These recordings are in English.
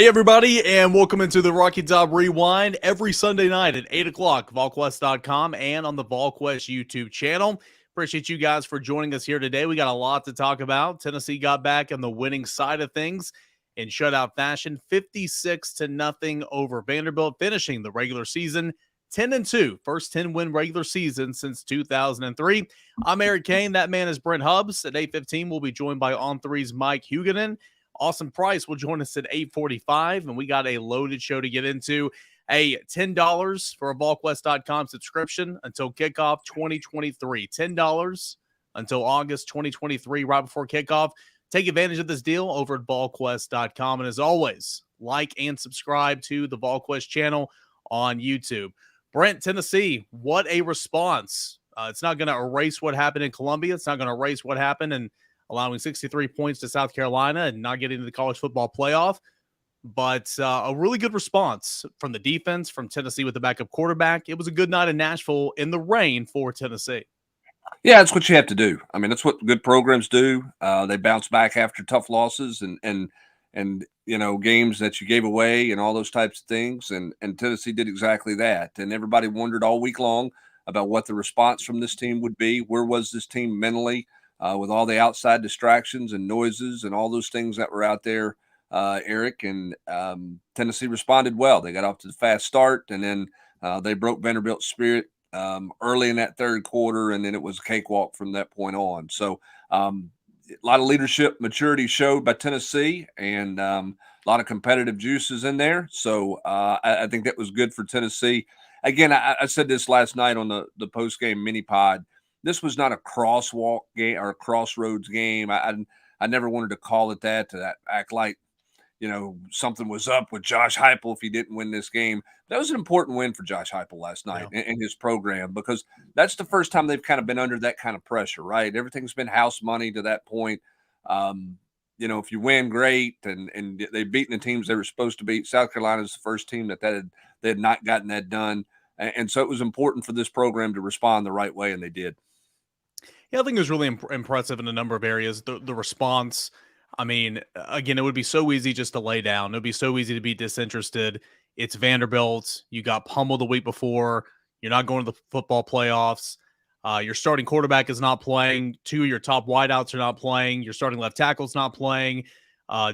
Hey, everybody, and welcome into the Rocky Top Rewind every Sunday night at 8 o'clock, VolQuest.com and on the VolQuest YouTube channel. Appreciate you guys for joining us here today. We got a lot to talk about. Tennessee got back on the winning side of things in shutout fashion, 56-0 over Vanderbilt, finishing the regular season 10-2, first 10-win regular season since 2003. I'm Eric Kane. That man is Brent Hubbs. At 8:15, we'll be joined by On3's Mike Huguenin. Austin Price will join us at 8:45, and we got a loaded show to get into. A $10 for a VolQuest.com subscription until kickoff 2023. $10 until August 2023, right before kickoff. Take advantage of this deal over at VolQuest.com. And as always, like and subscribe to the VolQuest channel on YouTube. Brent, Tennessee, what a response. It's not going to erase what happened in Columbia. It's not going to erase what happened in allowing 63 points to South Carolina and not getting to the college football playoff. But a really good response from the defense, from Tennessee with the backup quarterback. It was a good night in Nashville in the rain for Tennessee. Yeah, that's what you have to do. I mean, that's what good programs do. They bounce back after tough losses and you know, games that you gave away and all those types of things. And Tennessee did exactly that. And everybody wondered all week long about what the response from this team would be. Where was this team mentally with all the outside distractions and noises and all those things that were out there, Eric? And Tennessee responded well. They got off to the fast start, and then they broke Vanderbilt's spirit early in that third quarter, and then it was a cakewalk from that point on. So a lot of leadership maturity showed by Tennessee, and a lot of competitive juices in there. So I think that was good for Tennessee. Again, I said this last night on the post-game mini pod. This was not a crosswalk game or a crossroads game. I never wanted to call it that, to act like, you know, something was up with Josh Heupel if he didn't win this game. That was an important win for Josh Heupel last night in his program, because that's the first time they've kind of been under that kind of pressure, right? Everything's been house money to that point. You know, if you win, great, and they've beaten the teams they were supposed to beat. South Carolina is the first team that they had not gotten that done, and so it was important for this program to respond the right way, and they did. Yeah, I think it was really impressive in a number of areas. The response, I mean, again, it would be so easy just to lay down. It would be so easy to be disinterested. It's Vanderbilt. You got pummeled the week before. You're not going to the football playoffs. Your starting quarterback is not playing. Two of your top wideouts are not playing. Your starting left tackle's not playing.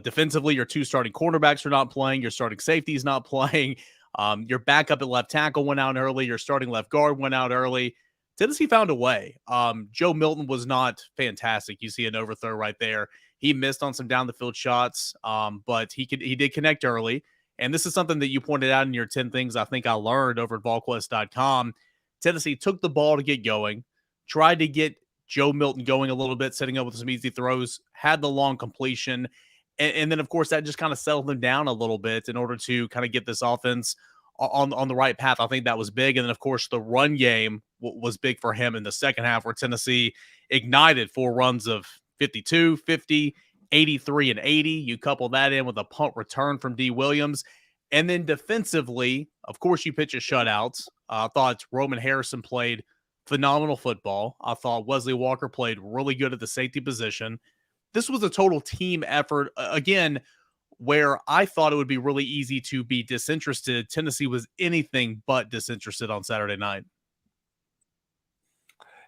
Defensively, your two starting cornerbacks are not playing. Your starting safety is not playing. Your backup at left tackle went out early. Your starting left guard went out early. Tennessee found a way. Joe Milton was not fantastic. You see an overthrow right there. He missed on some down the field shots, but he did connect early. And this is something that you pointed out in your 10 things I think I learned over at VolQuest.com. Tennessee took the ball to get going, tried to get Joe Milton going a little bit, setting up with some easy throws, had the long completion. And then, of course, that just kind of settled them down a little bit in order to kind of get this offense on the right path. I think that was big. And then, of course, the run game was big for him in the second half, where Tennessee ignited 4 runs of 52, 50, 83, and 80. You couple that in with a punt return from D. Williams. And then defensively, of course, you pitch a shutout. I thought Roman Harrison played phenomenal football. I thought Wesley Walker played really good at the safety position. This was a total team effort. Again, where I thought it would be really easy to be disinterested, Tennessee was anything but disinterested on Saturday night.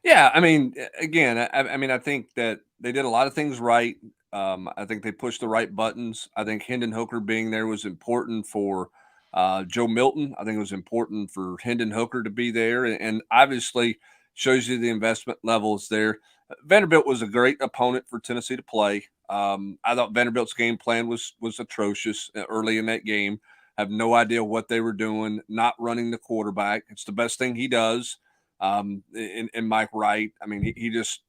Yeah, I mean, again, I mean, I think that they did a lot of things right. I think they pushed the right buttons. I think Hendon Hooker being there was important for Joe Milton. I think it was important for Hendon Hooker to be there, and obviously shows you the investment levels there. Vanderbilt was a great opponent for Tennessee to play. I thought Vanderbilt's game plan was atrocious early in that game. I have no idea what they were doing, not running the quarterback. It's the best thing he does. In Mike Wright, I mean, he just,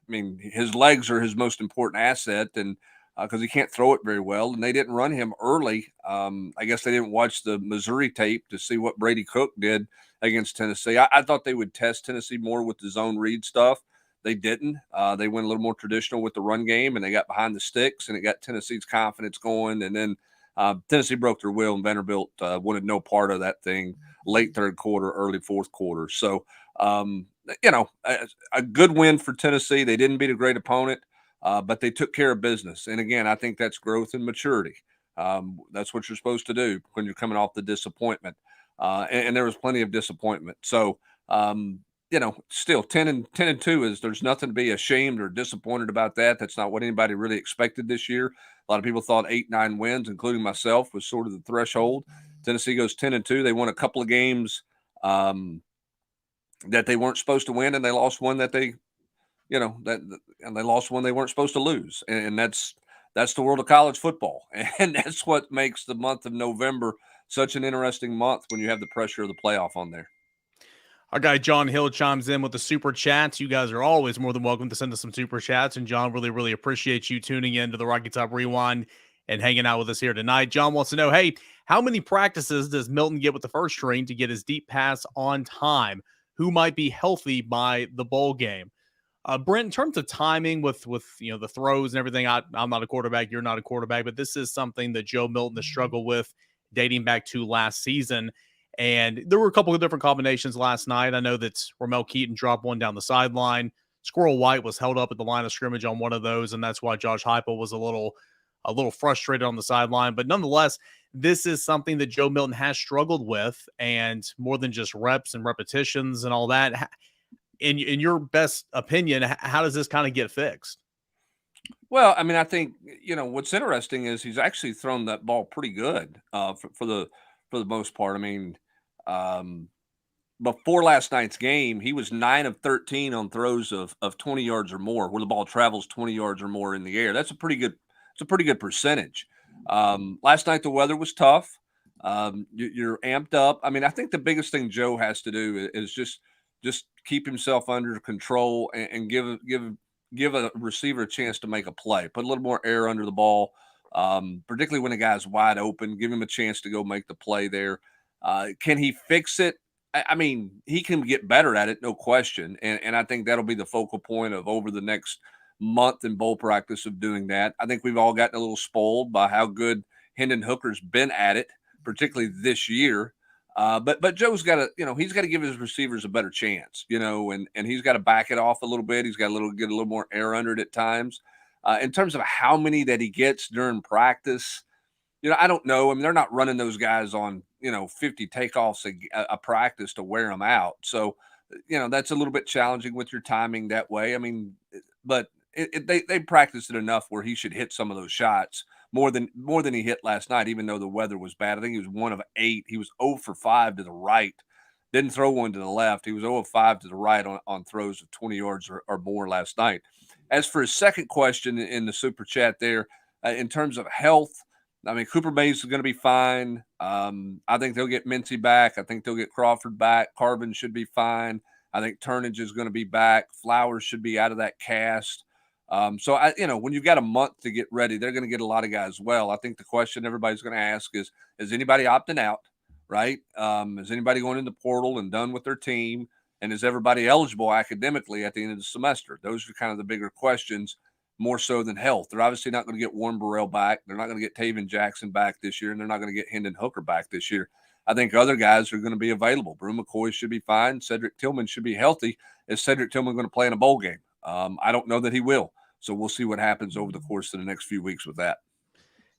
I mean, his legs are his most important asset, and because he can't throw it very well, and they didn't run him early. I guess they didn't watch the Missouri tape to see what Brady Cook did against Tennessee. I thought they would test Tennessee more with the zone read stuff. They didn't. They went a little more traditional with the run game, and they got behind the sticks, and it got Tennessee's confidence going. And then Tennessee broke their will, and Vanderbilt wanted no part of that thing late third quarter, early fourth quarter. So, you know, a good win for Tennessee. They didn't beat a great opponent, but they took care of business. And again, I think that's growth and maturity. That's what you're supposed to do when you're coming off the disappointment. And there was plenty of disappointment. So, still 10-2 is, there's nothing to be ashamed or disappointed about that. That's not what anybody really expected this year. A lot of people thought 8-9 wins, including myself, was sort of the threshold. Tennessee goes 10-2. They won a couple of games that they weren't supposed to win, and they lost one that and they lost one they weren't supposed to lose. And that's the world of college football. And that's what makes the month of November such an interesting month, when you have the pressure of the playoff on there. Our guy John Hill chimes in with the super chats. You guys are always more than welcome to send us some super chats. And John, really, really appreciate you tuning in to the Rocky Top Rewind and hanging out with us here tonight. John wants to know, hey, how many practices does Milton get with the first string to get his deep pass on time? Who might be healthy by the bowl game? Brent, in terms of timing with the throws and everything, I'm not a quarterback, you're not a quarterback, but this is something that Joe Milton has struggled with dating back to last season. And there were a couple of different combinations last night. I know that Ramel Keaton dropped one down the sideline. Squirrel White was held up at the line of scrimmage on one of those, and that's why Josh Heupel was a little frustrated on the sideline. But nonetheless, this is something that Joe Milton has struggled with, and more than just reps and repetitions and all that. In your best opinion, how does this kind of get fixed? Well, I mean, I think, what's interesting is he's actually thrown that ball pretty good for the most part. I mean, um, before last night's game, he was 9 of 13 on throws of 20 yards or more, where the ball travels 20 yards or more in the air. That's a pretty good percentage. Last night the weather was tough. You're amped up. I mean, I think the biggest thing Joe has to do is just keep himself under control, and give a receiver a chance to make a play. Put a little more air under the ball, particularly when a guy's wide open. Give him a chance to go make the play there. Can he fix it? I mean, he can get better at it, no question. And I think that'll be the focal point of over the next month in bowl practice, of doing that. I think we've all gotten a little spoiled by how good Hendon Hooker's been at it, particularly this year. But Joe's got to, he's got to give his receivers a better chance, and he's got to back it off a little bit. He's got to get a little more air under it at times. In terms of how many that he gets during practice, I don't know. I mean, they're not running those guys on, 50 takeoffs a practice to wear them out. So, that's a little bit challenging with your timing that way. I mean, but they practiced it enough where he should hit some of those shots more than he hit last night, even though the weather was bad. I think he was 1 of 8. He was 0 for 5 to the right. Didn't throw one to the left. He was 0 of 5 to the right on throws of 20 yards or more last night. As for his second question in the super chat there, in terms of health, I mean, Cooper Mays is going to be fine. I think they'll get Mincy back. I think they'll get Crawford back. Carvin should be fine. I think Turnage is going to be back. Flowers should be out of that cast. So when you've got a month to get ready, they're going to get a lot of guys well. I think the question everybody's going to ask is anybody opting out, right? Is anybody going in the portal and done with their team? And is everybody eligible academically at the end of the semester? Those are kind of the bigger questions, more so than health. They're obviously not going to get Warren Burrell back. They're not going to get Taven Jackson back this year, and they're not going to get Hendon Hooker back this year. I think other guys are going to be available. Brew McCoy should be fine. Cedric Tillman should be healthy. Is Cedric Tillman going to play in a bowl game? I don't know that he will. So we'll see what happens over the course of the next few weeks with that.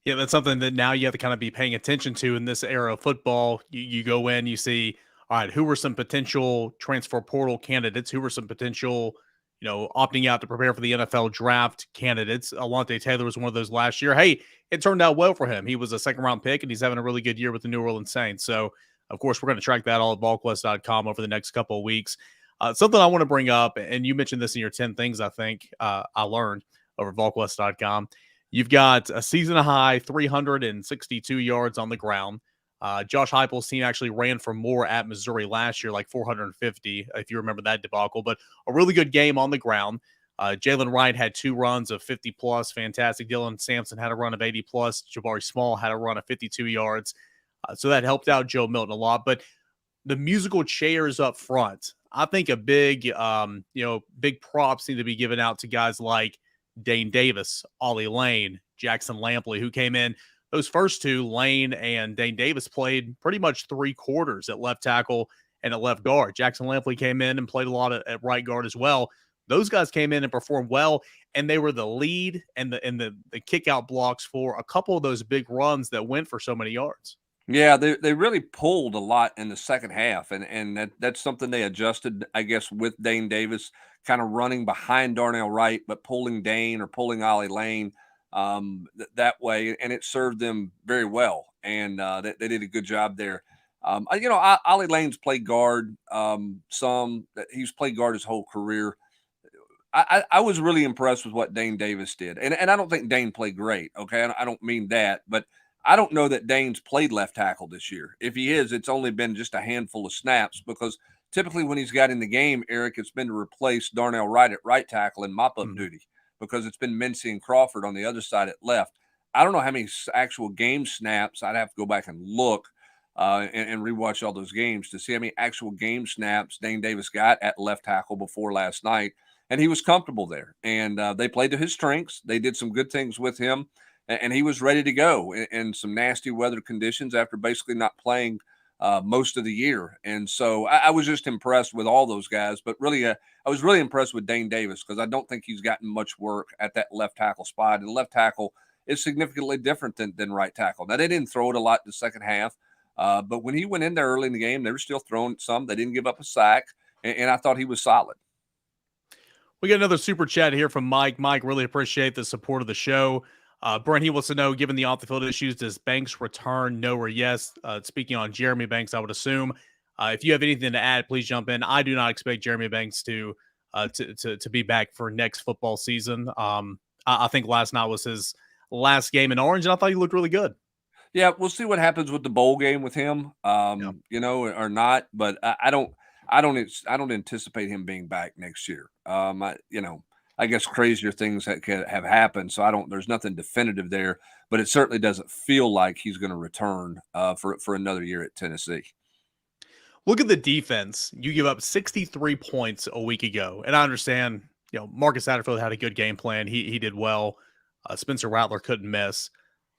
Yeah, that's something that now you have to kind of be paying attention to in this era of football. You go in, you see, all right, who were some potential transfer portal candidates? Who were some potential, opting out to prepare for the NFL draft candidates? Alontae Taylor was one of those last year. Hey, it turned out well for him. He was a second-round pick, and he's having a really good year with the New Orleans Saints. So, of course, we're going to track that all at VolQuest.com over the next couple of weeks. Something I want to bring up, and you mentioned this in your 10 things, I think, I learned over VolQuest.com. You've got a season-high 362 yards on the ground. Josh Heupel's team actually ran for more at Missouri last year, like 450, if you remember that debacle. But a really good game on the ground. Jalen Wright had 2 runs of 50-plus, fantastic. Dylan Sampson had a run of 80-plus. Jabari Small had a run of 52 yards. So that helped out Joe Milton a lot. But the musical chairs up front, I think a big props need to be given out to guys like Dane Davis, Ollie Lane, Jackson Lampley, who came in. Those first two, Lane and Dane Davis, played pretty much 3 quarters at left tackle and at left guard. Jackson Lampley came in and played a lot at right guard as well. Those guys came in and performed well. and they were the lead and the kick out blocks for a couple of those big runs that went for so many yards. Yeah, they really pulled a lot in the second half, and that's something they adjusted, I guess, with Dane Davis kind of running behind Darnell Wright, but pulling Dane or pulling Ollie Lane that way, and it served them very well, and they did a good job there. Ollie Lane's played guard he's played guard his whole career. I was really impressed with what Dane Davis did. And I don't think Dane played great. Okay. I don't mean that, but I don't know that Dane's played left tackle this year. If he is, it's only been just a handful of snaps because typically when he's got in the game, Eric, it's been to replace Darnell Wright at right tackle and mop up duty because it's been Mincy and Crawford on the other side at left. I don't know how many actual game snaps. I'd have to go back and look and rewatch all those games to see how many actual game snaps Dane Davis got at left tackle before last night. And he was comfortable there. And they played to his strengths. They did some good things with him. And he was ready to go in some nasty weather conditions after basically not playing most of the year. And so I was just impressed with all those guys. But really, I was really impressed with Dane Davis because I don't think he's gotten much work at that left tackle spot. And left tackle is significantly different than right tackle. Now, they didn't throw it a lot in the second half. But when he went in there early in the game, they were still throwing some. They didn't give up a sack. And I thought he was solid. We got another super chat here from Mike. Mike, really appreciate the support of the show. Brent, he wants to know, given the off-the-field issues, does Banks return? No or yes? Speaking on Jeremy Banks, I would assume. If you have anything to add, please jump in. I do not expect Jeremy Banks to be back for next football season. I think last night was his last game in Orange, and I thought he looked really good. Yeah, we'll see what happens with the bowl game with him, or not. But I don't anticipate him being back next year. I guess crazier things that could have happened. So there's nothing definitive there, but it certainly doesn't feel like he's going to return for another year at Tennessee. Look at the defense. You give up 63 points a week ago. And I understand, Marcus Satterfield had a good game plan. He did well. Spencer Rattler couldn't miss.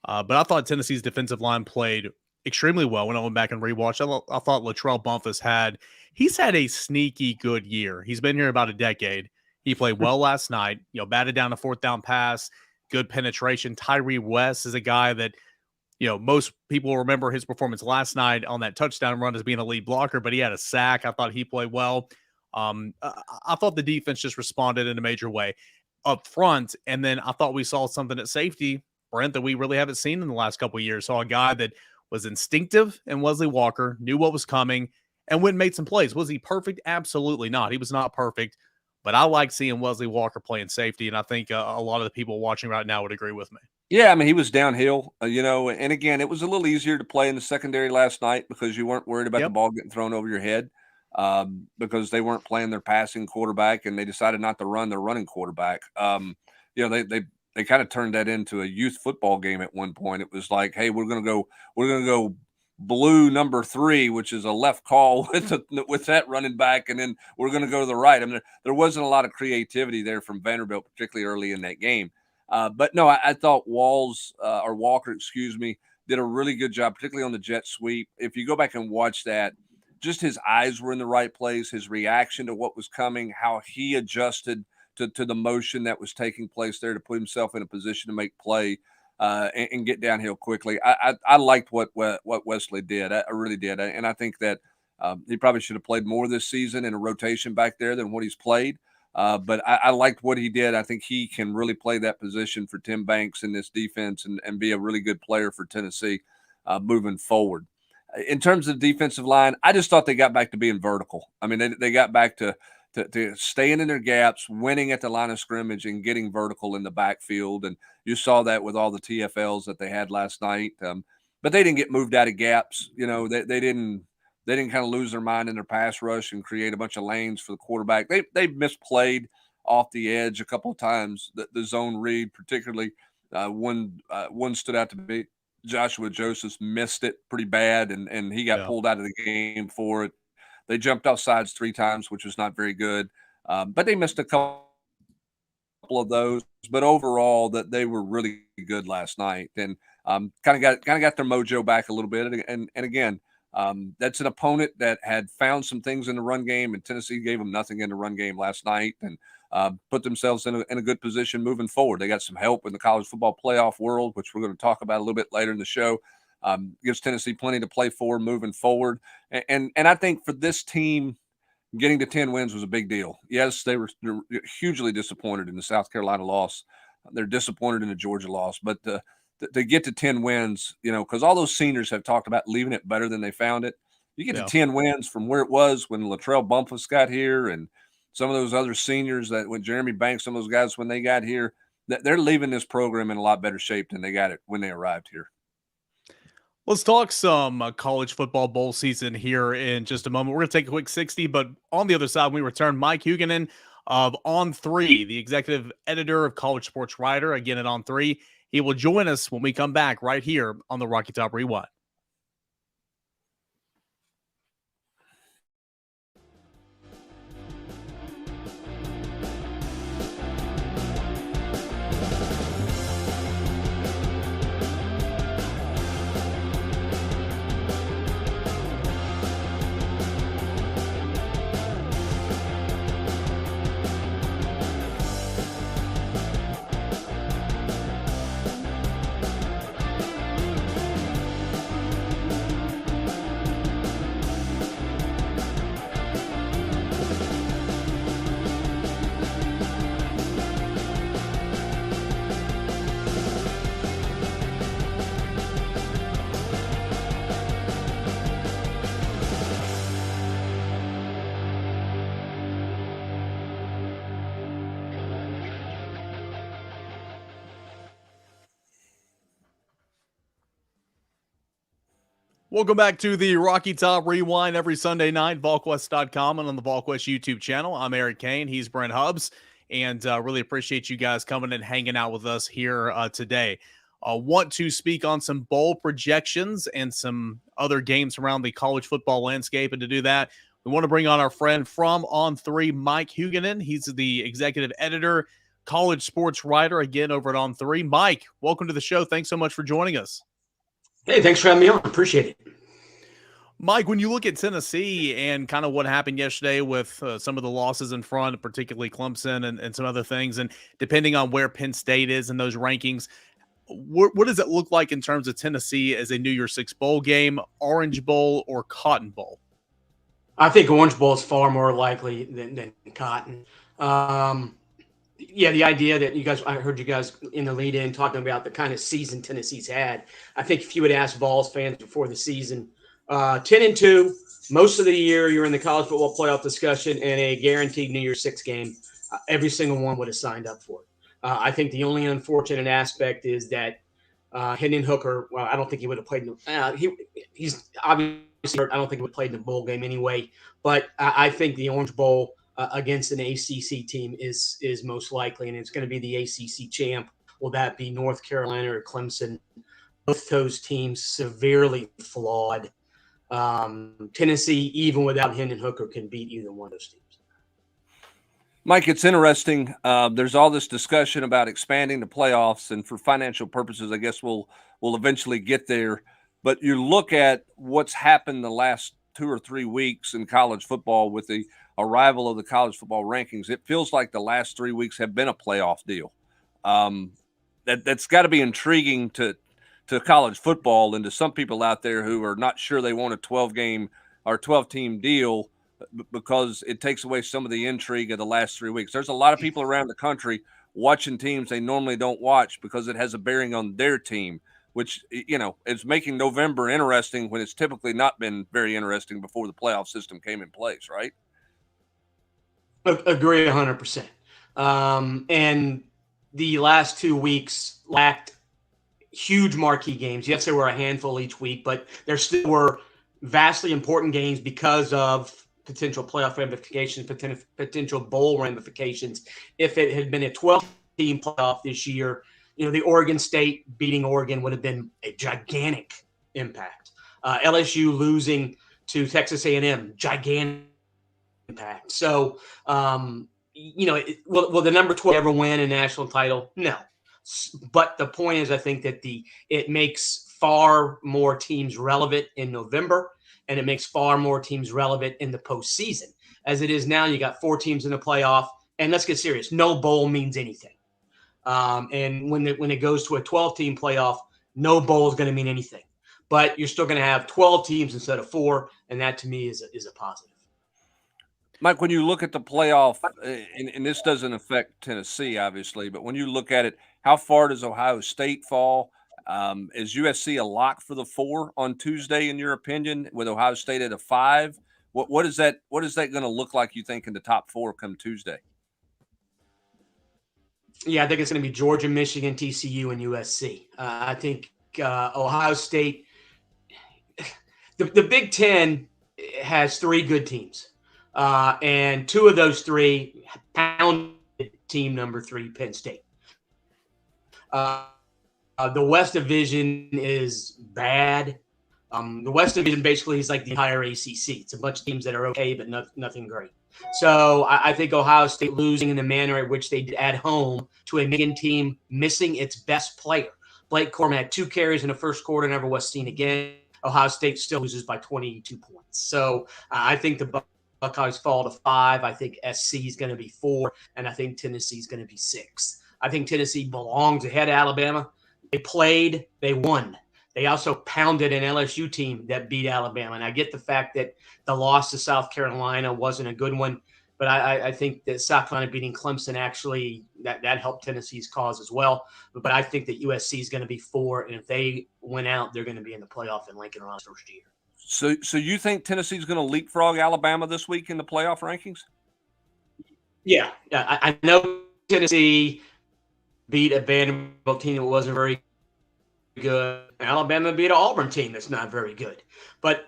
But I thought Tennessee's defensive line played extremely well when I went back and rewatched. I thought Latrell Bumpus had a sneaky good year. He's been here about a decade. He played well last night, batted down a fourth down pass, good penetration. Tyree West is a guy that, most people remember his performance last night on that touchdown run as being a lead blocker, but he had a sack. I thought he played well. I thought the defense just responded in a major way up front. And then I thought we saw something at safety, Brent, that we really haven't seen in the last couple of years. Saw a guy that was instinctive and Wesley Walker, knew what was coming, and went and made some plays. Was he perfect? Absolutely not. He was not perfect. But I like seeing Wesley Walker playing safety, and I think a lot of the people watching right now would agree with me. Yeah, I mean, he was downhill, and again, it was a little easier to play in the secondary last night because you weren't worried about the ball getting thrown over your head because they weren't playing their passing quarterback, and they decided not to run their running quarterback. They kind of turned that into a youth football game at one point. It was like, hey, we're gonna go blue number 3, which is a left call with that running back, and then we're going to go to the right. I mean, there wasn't a lot of creativity there from Vanderbilt, particularly early in that game. But no, I thought Walker, did a really good job, particularly on the jet sweep. If you go back and watch that, just his eyes were in the right place, his reaction to what was coming, how he adjusted to the motion that was taking place there to put himself in a position to make play. And get downhill quickly. I liked what Wesley did. I really did. And I think that he probably should have played more this season in a rotation back there than what he's played. But I liked what he did. I think he can really play that position for Tim Banks in this defense and be a really good player for Tennessee moving forward. In terms of the defensive line, I just thought they got back to being vertical. I mean, they got back to staying in their gaps, winning at the line of scrimmage, and getting vertical in the backfield. And you saw that with all the TFLs that they had last night. But they didn't get moved out of gaps. They didn't kind of lose their mind in their pass rush and create a bunch of lanes for the quarterback. They misplayed off the edge a couple of times. The zone read, particularly one stood out to be Joshua Josephs missed it pretty bad, and he got pulled out of the game for it. They jumped off sides 3 times, which was not very good. But they missed a couple of those. But overall, that they were really good last night, and kind of got their mojo back a little bit. And again, That's an opponent that had found some things in the run game, and Tennessee gave them nothing in the run game last night, and put themselves in a good position moving forward. They got some help in the college football playoff world, which we're going to talk about a little bit later in the show. Gives Tennessee plenty to play for moving forward. And I think for this team, getting to 10 wins was a big deal. Yes, they're hugely disappointed in the South Carolina loss. They're disappointed in the Georgia loss, but to get to 10 wins, because all those seniors have talked about leaving it better than they found it. You get to 10 wins from where it was when Latrell Bumpus got here, and some of those other seniors that when Jeremy Banks, some of those guys when they got here, that they're leaving this program in a lot better shape than they got it when they arrived here. Let's talk some college football bowl season here in just a moment. We're going to take a quick 60, but on the other side, when we return, Mike Huguenin of On3, the executive editor of College Sports Writer, again at On3. He will join us when we come back right here on the Rocky Top Rewind. Welcome back to the Rocky Top Rewind every Sunday night, VolQuest.com and on the VolQuest YouTube channel. I'm Eric Kane. He's Brent Hubbs. And really appreciate you guys coming and hanging out with us here today. Want to speak on some bowl projections and some other games around the college football landscape. And to do that, we want to bring on our friend from On3, Mike Huguenin. He's the executive editor, college sports writer, again over at On3. Mike, welcome to the show. Thanks so much for joining us. Hey, thanks for having me on. Appreciate it. Mike, when you look at Tennessee and kind of what happened yesterday with some of the losses in front, particularly Clemson and some other things, and depending on where Penn State is in those rankings, what does it look like in terms of Tennessee as a New Year's Six bowl game, Orange Bowl, or Cotton Bowl? I think Orange Bowl is far more likely than Cotton. Yeah, the idea that I heard you guys in the lead in talking about the kind of season Tennessee's had. I think if you would ask Vols fans before the season, 10-2, most of the year you're in the college football playoff discussion and a guaranteed New Year's Six game, every single one would have signed up for it. I think the only unfortunate aspect is that Hendon Hooker, well, I don't think he would have played. He's obviously hurt. I don't think he would have played in the bowl game anyway. But I think the Orange Bowl against an ACC team is most likely, and it's going to be the ACC champ. Will that be North Carolina or Clemson? Both those teams severely flawed. Tennessee, even without Hendon Hooker, can beat either one of those teams. Mike, it's interesting. There's all this discussion about expanding the playoffs, and for financial purposes, I guess we'll eventually get there. But you look at what's happened the last 2 or 3 weeks in college football with the arrival of the college football rankings. It feels like the last 3 weeks have been a playoff deal. That's got to be intriguing to college football and to some people out there who are not sure they want a 12-game or 12-team deal because it takes away some of the intrigue of the last 3 weeks. There's a lot of people around the country watching teams they normally don't watch because it has a bearing on their team, which, is making November interesting when it's typically not been very interesting before the playoff system came in place, right? Agree 100%. And the last 2 weeks lacked huge marquee games. Yes, there were a handful each week, but there still were vastly important games because of potential playoff ramifications, potential bowl ramifications. If it had been a 12-team playoff this year, the Oregon State beating Oregon would have been a gigantic impact. LSU losing to Texas A&M, gigantic impact. So, will the number 12 ever win a national title? No. But the point is, I think that it makes far more teams relevant in November. and it makes far more teams relevant in the postseason. As it is now, you got 4 teams in the playoff, and let's get serious. No bowl means anything. And when it goes to a 12-team playoff, no bowl is going to mean anything. But you're still going to have 12 teams instead of 4, and that to me is a positive. Mike, when you look at the playoff, and this doesn't affect Tennessee, obviously, but when you look at it, how far does Ohio State fall? Is USC a lock for the 4 on Tuesday, in your opinion, with Ohio State at a 5? What is that going to look like, you think, in the top 4 come Tuesday? Yeah, I think it's going to be Georgia, Michigan, TCU, and USC. I think Ohio State, the Big Ten has 3 good teams. And 2 of those 3 pounded team number 3, Penn State. The West Division is bad. The West Division basically is like the entire ACC. It's a bunch of teams that are okay, but nothing great. So I think Ohio State losing in the manner in which they did at home to a Michigan team missing its best player. Blake Corum had 2 carries in the first quarter, never was seen again. Ohio State still loses by 22 points. So I think the Buckeyes fall to 5. I think SC is going to be 4, and I think Tennessee is going to be 6. I think Tennessee belongs ahead of Alabama. They played, they won. They also pounded an LSU team that beat Alabama. And I get the fact that the loss to South Carolina wasn't a good one, but I think that South Carolina beating Clemson actually that helped Tennessee's cause as well. But I think that USC is going to be 4, and if they win out, they're going to be in the playoff in Lincoln around first year. So you think Tennessee's going to leapfrog Alabama this week in the playoff rankings? Yeah. I know Tennessee beat a Vanderbilt team that wasn't very good. Alabama beat an Auburn team that's not very good. But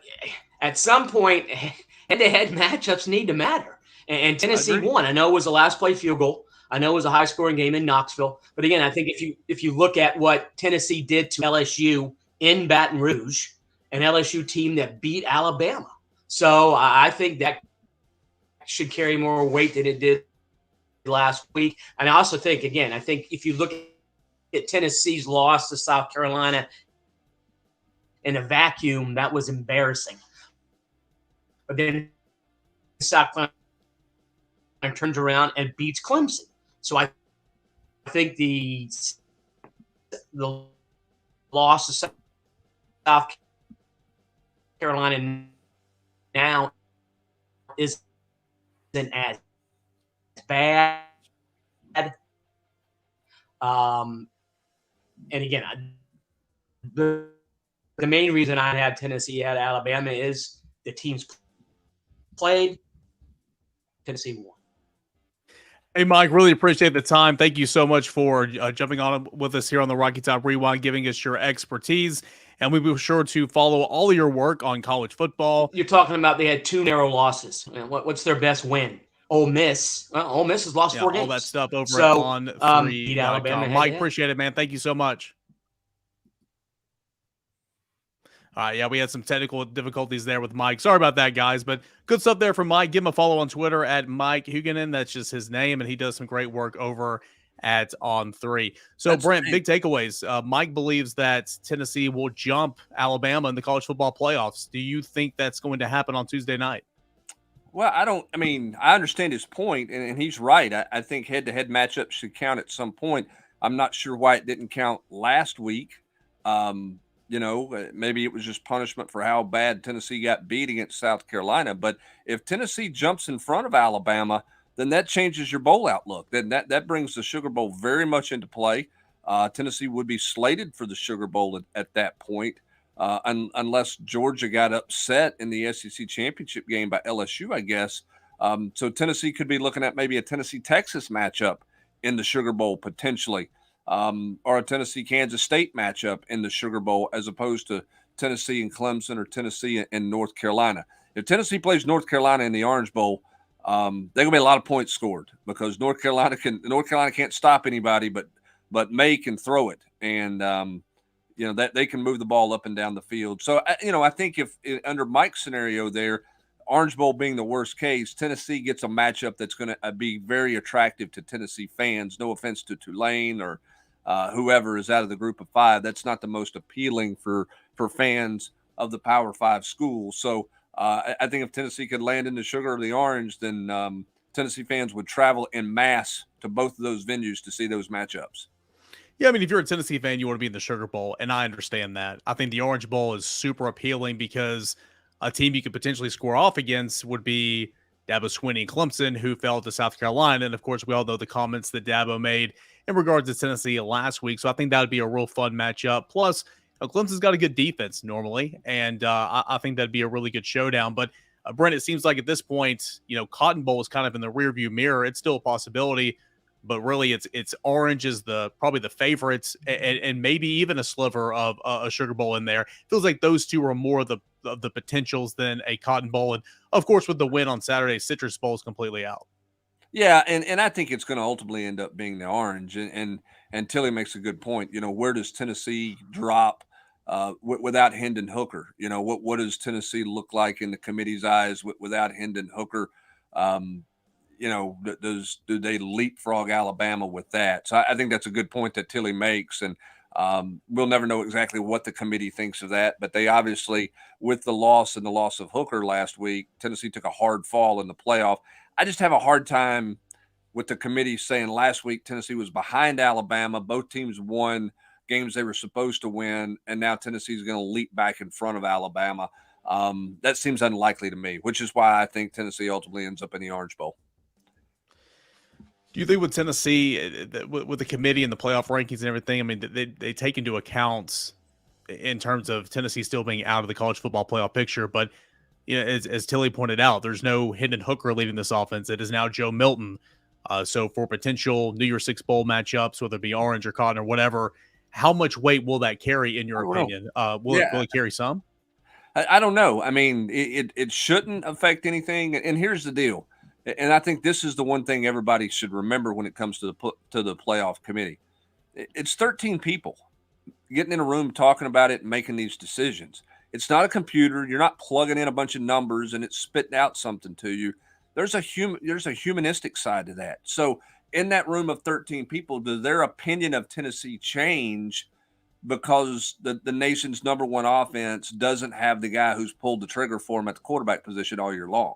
at some point, head-to-head matchups need to matter. And Tennessee won. I know it was a last-play field goal. I know it was a high-scoring game in Knoxville. But again, I think if you look at what Tennessee did to LSU in Baton Rouge, an LSU team that beat Alabama. So I think that should carry more weight than it did last week. And I also think, again, if you look at Tennessee's loss to South Carolina in a vacuum, that was embarrassing. But then South Carolina turns around and beats Clemson. So I think the loss to South Carolina now isn't as bad. And again, the main reason I had Tennessee at Alabama is the teams played. Tennessee won. Hey, Mike, really appreciate the time. Thank you so much for jumping on with us here on the Rocky Top Rewind, giving us your expertise. And we'll be sure to follow all of your work on college football. You're talking about they had 2 narrow losses. What's their best win? Ole Miss. Ole Miss has lost 4 games. All that stuff over on 3. Alabama Mike, appreciate it, man. Thank you so much. All right, yeah, we had some technical difficulties there with Mike. Sorry about that, guys, but good stuff there from Mike. Give him a follow on Twitter at Mike Huguenin. That's just his name, and he does some great work over at On 3. So, that's Brent, big takeaways. Mike believes that Tennessee will jump Alabama in the college football playoffs. Do you think that's going to happen on Tuesday night? Well, I understand his point, and he's right. I think head-to-head matchups should count at some point. I'm not sure why it didn't count last week. Maybe it was just punishment for how bad Tennessee got beat against South Carolina. But if Tennessee jumps in front of Alabama, then that changes your bowl outlook. Then that brings the Sugar Bowl very much into play. Tennessee would be slated for the Sugar Bowl at that point, unless Georgia got upset in the SEC championship game by LSU, I guess. So Tennessee could be looking at maybe a Tennessee-Texas matchup in the Sugar Bowl potentially. Or a Tennessee-Kansas State matchup in the Sugar Bowl as opposed to Tennessee and Clemson or Tennessee and North Carolina. If Tennessee plays North Carolina in the Orange Bowl, there are going to be a lot of points scored because North Carolina can't stop anybody, but May can throw it, and that they can move the ball up and down the field. So I think if under Mike's scenario there, Orange Bowl being the worst case, Tennessee gets a matchup that's going to be very attractive to Tennessee fans. No offense to Tulane or whoever is out of the group of 5. That's not the most appealing for fans of the Power 5 schools. So I think if Tennessee could land in the sugar or the orange, then Tennessee fans would travel en masse to both of those venues to see those matchups. Yeah, I mean, if you're a Tennessee fan, you want to be in the Sugar Bowl, and I understand that. I think the Orange Bowl is super appealing because a team you could potentially score off against would be Dabo Swinney and Clemson, who fell to South Carolina. And of course, we all know the comments that Dabo made in regards to Tennessee last week. So I think that would be a real fun matchup. Plus, Clemson's got a good defense normally, and I think that'd be a really good showdown. But Brent, it seems like at this point, Cotton Bowl is kind of in the rearview mirror. It's still a possibility, but really it's Orange is probably the favorites, and maybe even a sliver of a Sugar Bowl in there. Feels like those two are more of the potentials than a Cotton Bowl. And of course, with the win on Saturday, Citrus Bowl is completely out. Yeah, and I think it's going to ultimately end up being the Orange. And Tilly makes a good point. Where does Tennessee drop without Hendon Hooker? What does Tennessee look like in the committee's eyes without Hendon Hooker? Do they leapfrog Alabama with that? So I think that's a good point that Tilly makes. And we'll never know exactly what the committee thinks of that. But they obviously, with the loss of Hooker last week, Tennessee took a hard fall in the playoff. I just have a hard time with the committee saying last week Tennessee was behind Alabama. Both teams won games they were supposed to win, and now Tennessee's going to leap back in front of Alabama. That seems unlikely to me, which is why I think Tennessee ultimately ends up in the Orange Bowl. Do you think with Tennessee, with the committee and the playoff rankings and everything, I mean, they take into account in terms of Tennessee still being out of the college football playoff picture, but as Tilly pointed out, there's no Hendon Hooker leading this offense. It is now Joe Milton. So for potential New Year's Six Bowl matchups, whether it be Orange or Cotton or whatever, how much weight will that carry in your opinion? Will it carry some? I don't know. I mean, it shouldn't affect anything. And here's the deal. And I think this is the one thing everybody should remember when it comes to the playoff committee. It's 13 people getting in a room talking about it and making these decisions. It's not a computer. You're not plugging in a bunch of numbers and it's spitting out something to you. There's a humanistic side to that. So in that room of 13 people, does their opinion of Tennessee change because the nation's number one offense doesn't have the guy who's pulled the trigger for him at the quarterback position all year long,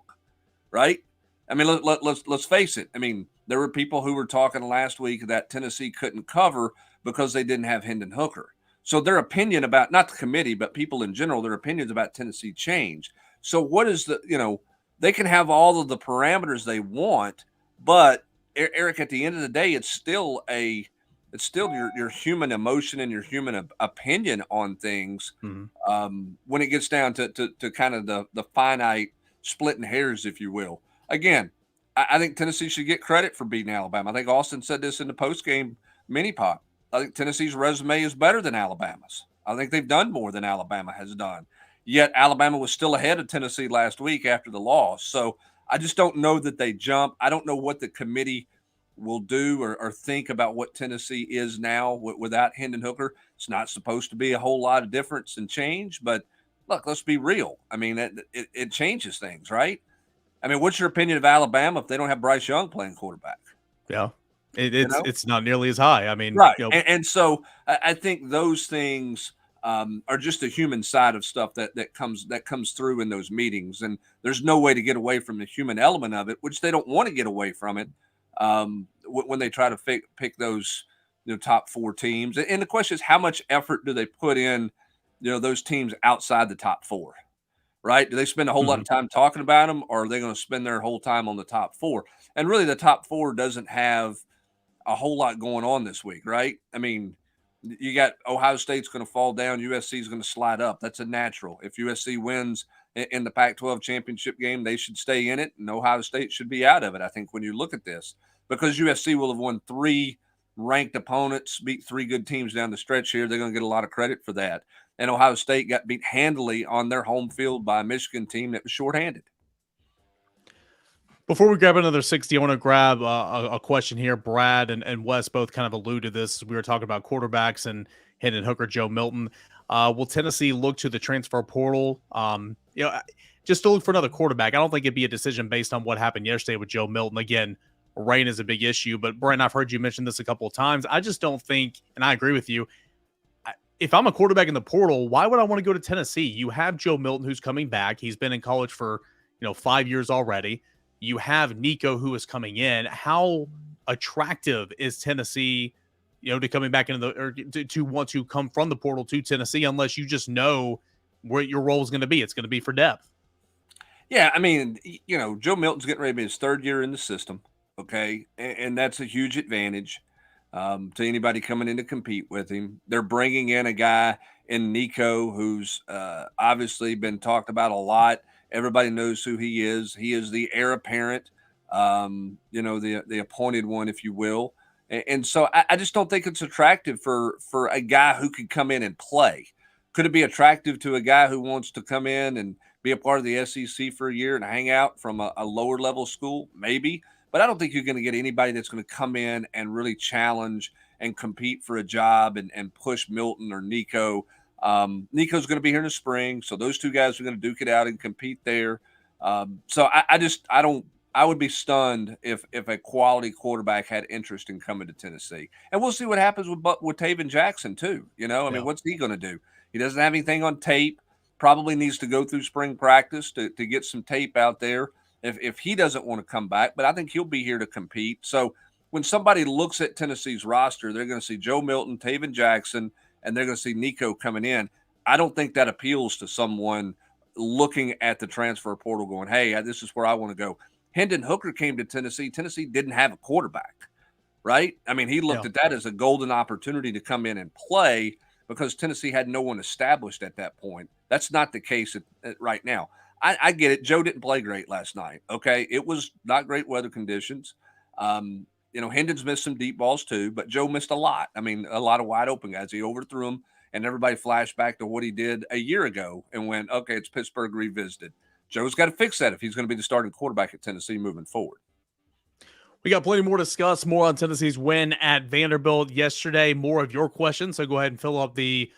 right? I mean, let's face it. I mean, there were people who were talking last week that Tennessee couldn't cover because they didn't have Hendon Hooker. So their opinion about, not the committee, but people in general, their opinions about Tennessee change. So what is they can have all of the parameters they want, but Eric, at the end of the day, it's still your human emotion and your human opinion on things. Mm-hmm. When it gets down to kind of the finite splitting hairs, if you will. Again, I think Tennessee should get credit for beating Alabama. I think Austin said this in the post-game mini-pod. I think Tennessee's resume is better than Alabama's. I think they've done more than Alabama has done. Yet Alabama was still ahead of Tennessee last week after the loss. So I just don't know that they jump. I don't know what the committee will do or think about what Tennessee is now without Hendon Hooker. It's not supposed to be a whole lot of difference and change. But, look, let's be real. I mean, it changes things, right? I mean, what's your opinion of Alabama if they don't have Bryce Young playing quarterback? Yeah, it's not nearly as high. I mean, right. And so I think those things are just the human side of stuff that comes through in those meetings. And there's no way to get away from the human element of it, which they don't want to get away from it when they try to pick those top four teams. And the question is, how much effort do they put in those teams outside the top four? Right? Do they spend a whole lot of time talking about them, or are they going to spend their whole time on the top four? And really, the top four doesn't have a whole lot going on this week, right? I mean, you got Ohio State's going to fall down. USC is going to slide up. That's a natural. If USC wins in the Pac-12 championship game, they should stay in it, and Ohio State should be out of it, I think, when you look at this. Because USC will have won 3 ranked opponents, beat 3 good teams down the stretch here. They're going to get a lot of credit for that. And Ohio State got beat handily on their home field by a Michigan team that was shorthanded. Before we grab another 60, I want to grab a question here. Brad and Wes both kind of alluded to this. We were talking about quarterbacks and Hendon Hooker, Joe Milton. Will Tennessee look to the transfer portal? Just to look for another quarterback. I don't think it'd be a decision based on what happened yesterday with Joe Milton. Again, rain is a big issue, but Brent, I've heard you mention this a couple of times. I just don't think, and I agree with you, if I'm a quarterback in the portal, why would I want to go to Tennessee? You have Joe Milton, who's coming back. He's been in college for 5 years already. You have Nico, who is coming in. How attractive is Tennessee, to coming back into the or to want to come from the portal to Tennessee, unless you just know where your role is going to be? It's going to be for depth. Yeah, I mean, Joe Milton's getting ready to be his third year in the system, okay, and that's a huge advantage to anybody coming in to compete with him. They're bringing in a guy in Nico who's obviously been talked about a lot. Everybody knows who he is. He is the heir apparent, the appointed one, if you will. And so I just don't think it's attractive for a guy who could come in and play. Could it be attractive to a guy who wants to come in and be a part of the SEC for a year and hang out from a lower level school? Maybe. But I don't think you're going to get anybody that's going to come in and really challenge and compete for a job and push Milton or Nico. Nico's going to be here in the spring, so those two guys are going to duke it out and compete there. So I would be stunned if a quality quarterback had interest in coming to Tennessee. And we'll see what happens with Taven Jackson too. I mean, what's he going to do? He doesn't have anything on tape. Probably needs to go through spring practice to get some tape out there if he doesn't want to come back. But I think he'll be here to compete. So when somebody looks at Tennessee's roster, they're going to see Joe Milton, Taven Jackson, and they're going to see Nico coming in. I don't think that appeals to someone looking at the transfer portal going, hey, this is where I want to go. Hendon Hooker came to Tennessee. Tennessee didn't have a quarterback, right? I mean, he looked at that as a golden opportunity to come in and play because Tennessee had no one established at that point. That's not the case right now. I get it. Joe didn't play great last night. Okay. It was not great weather conditions. Hendon's missed some deep balls too, but Joe missed a lot. I mean, a lot of wide open guys. He overthrew them, and everybody flashed back to what he did a year ago and went, okay, it's Pittsburgh revisited. Joe's got to fix that if he's going to be the starting quarterback at Tennessee moving forward. We got plenty more to discuss, more on Tennessee's win at Vanderbilt yesterday, more of your questions. So go ahead and fill up the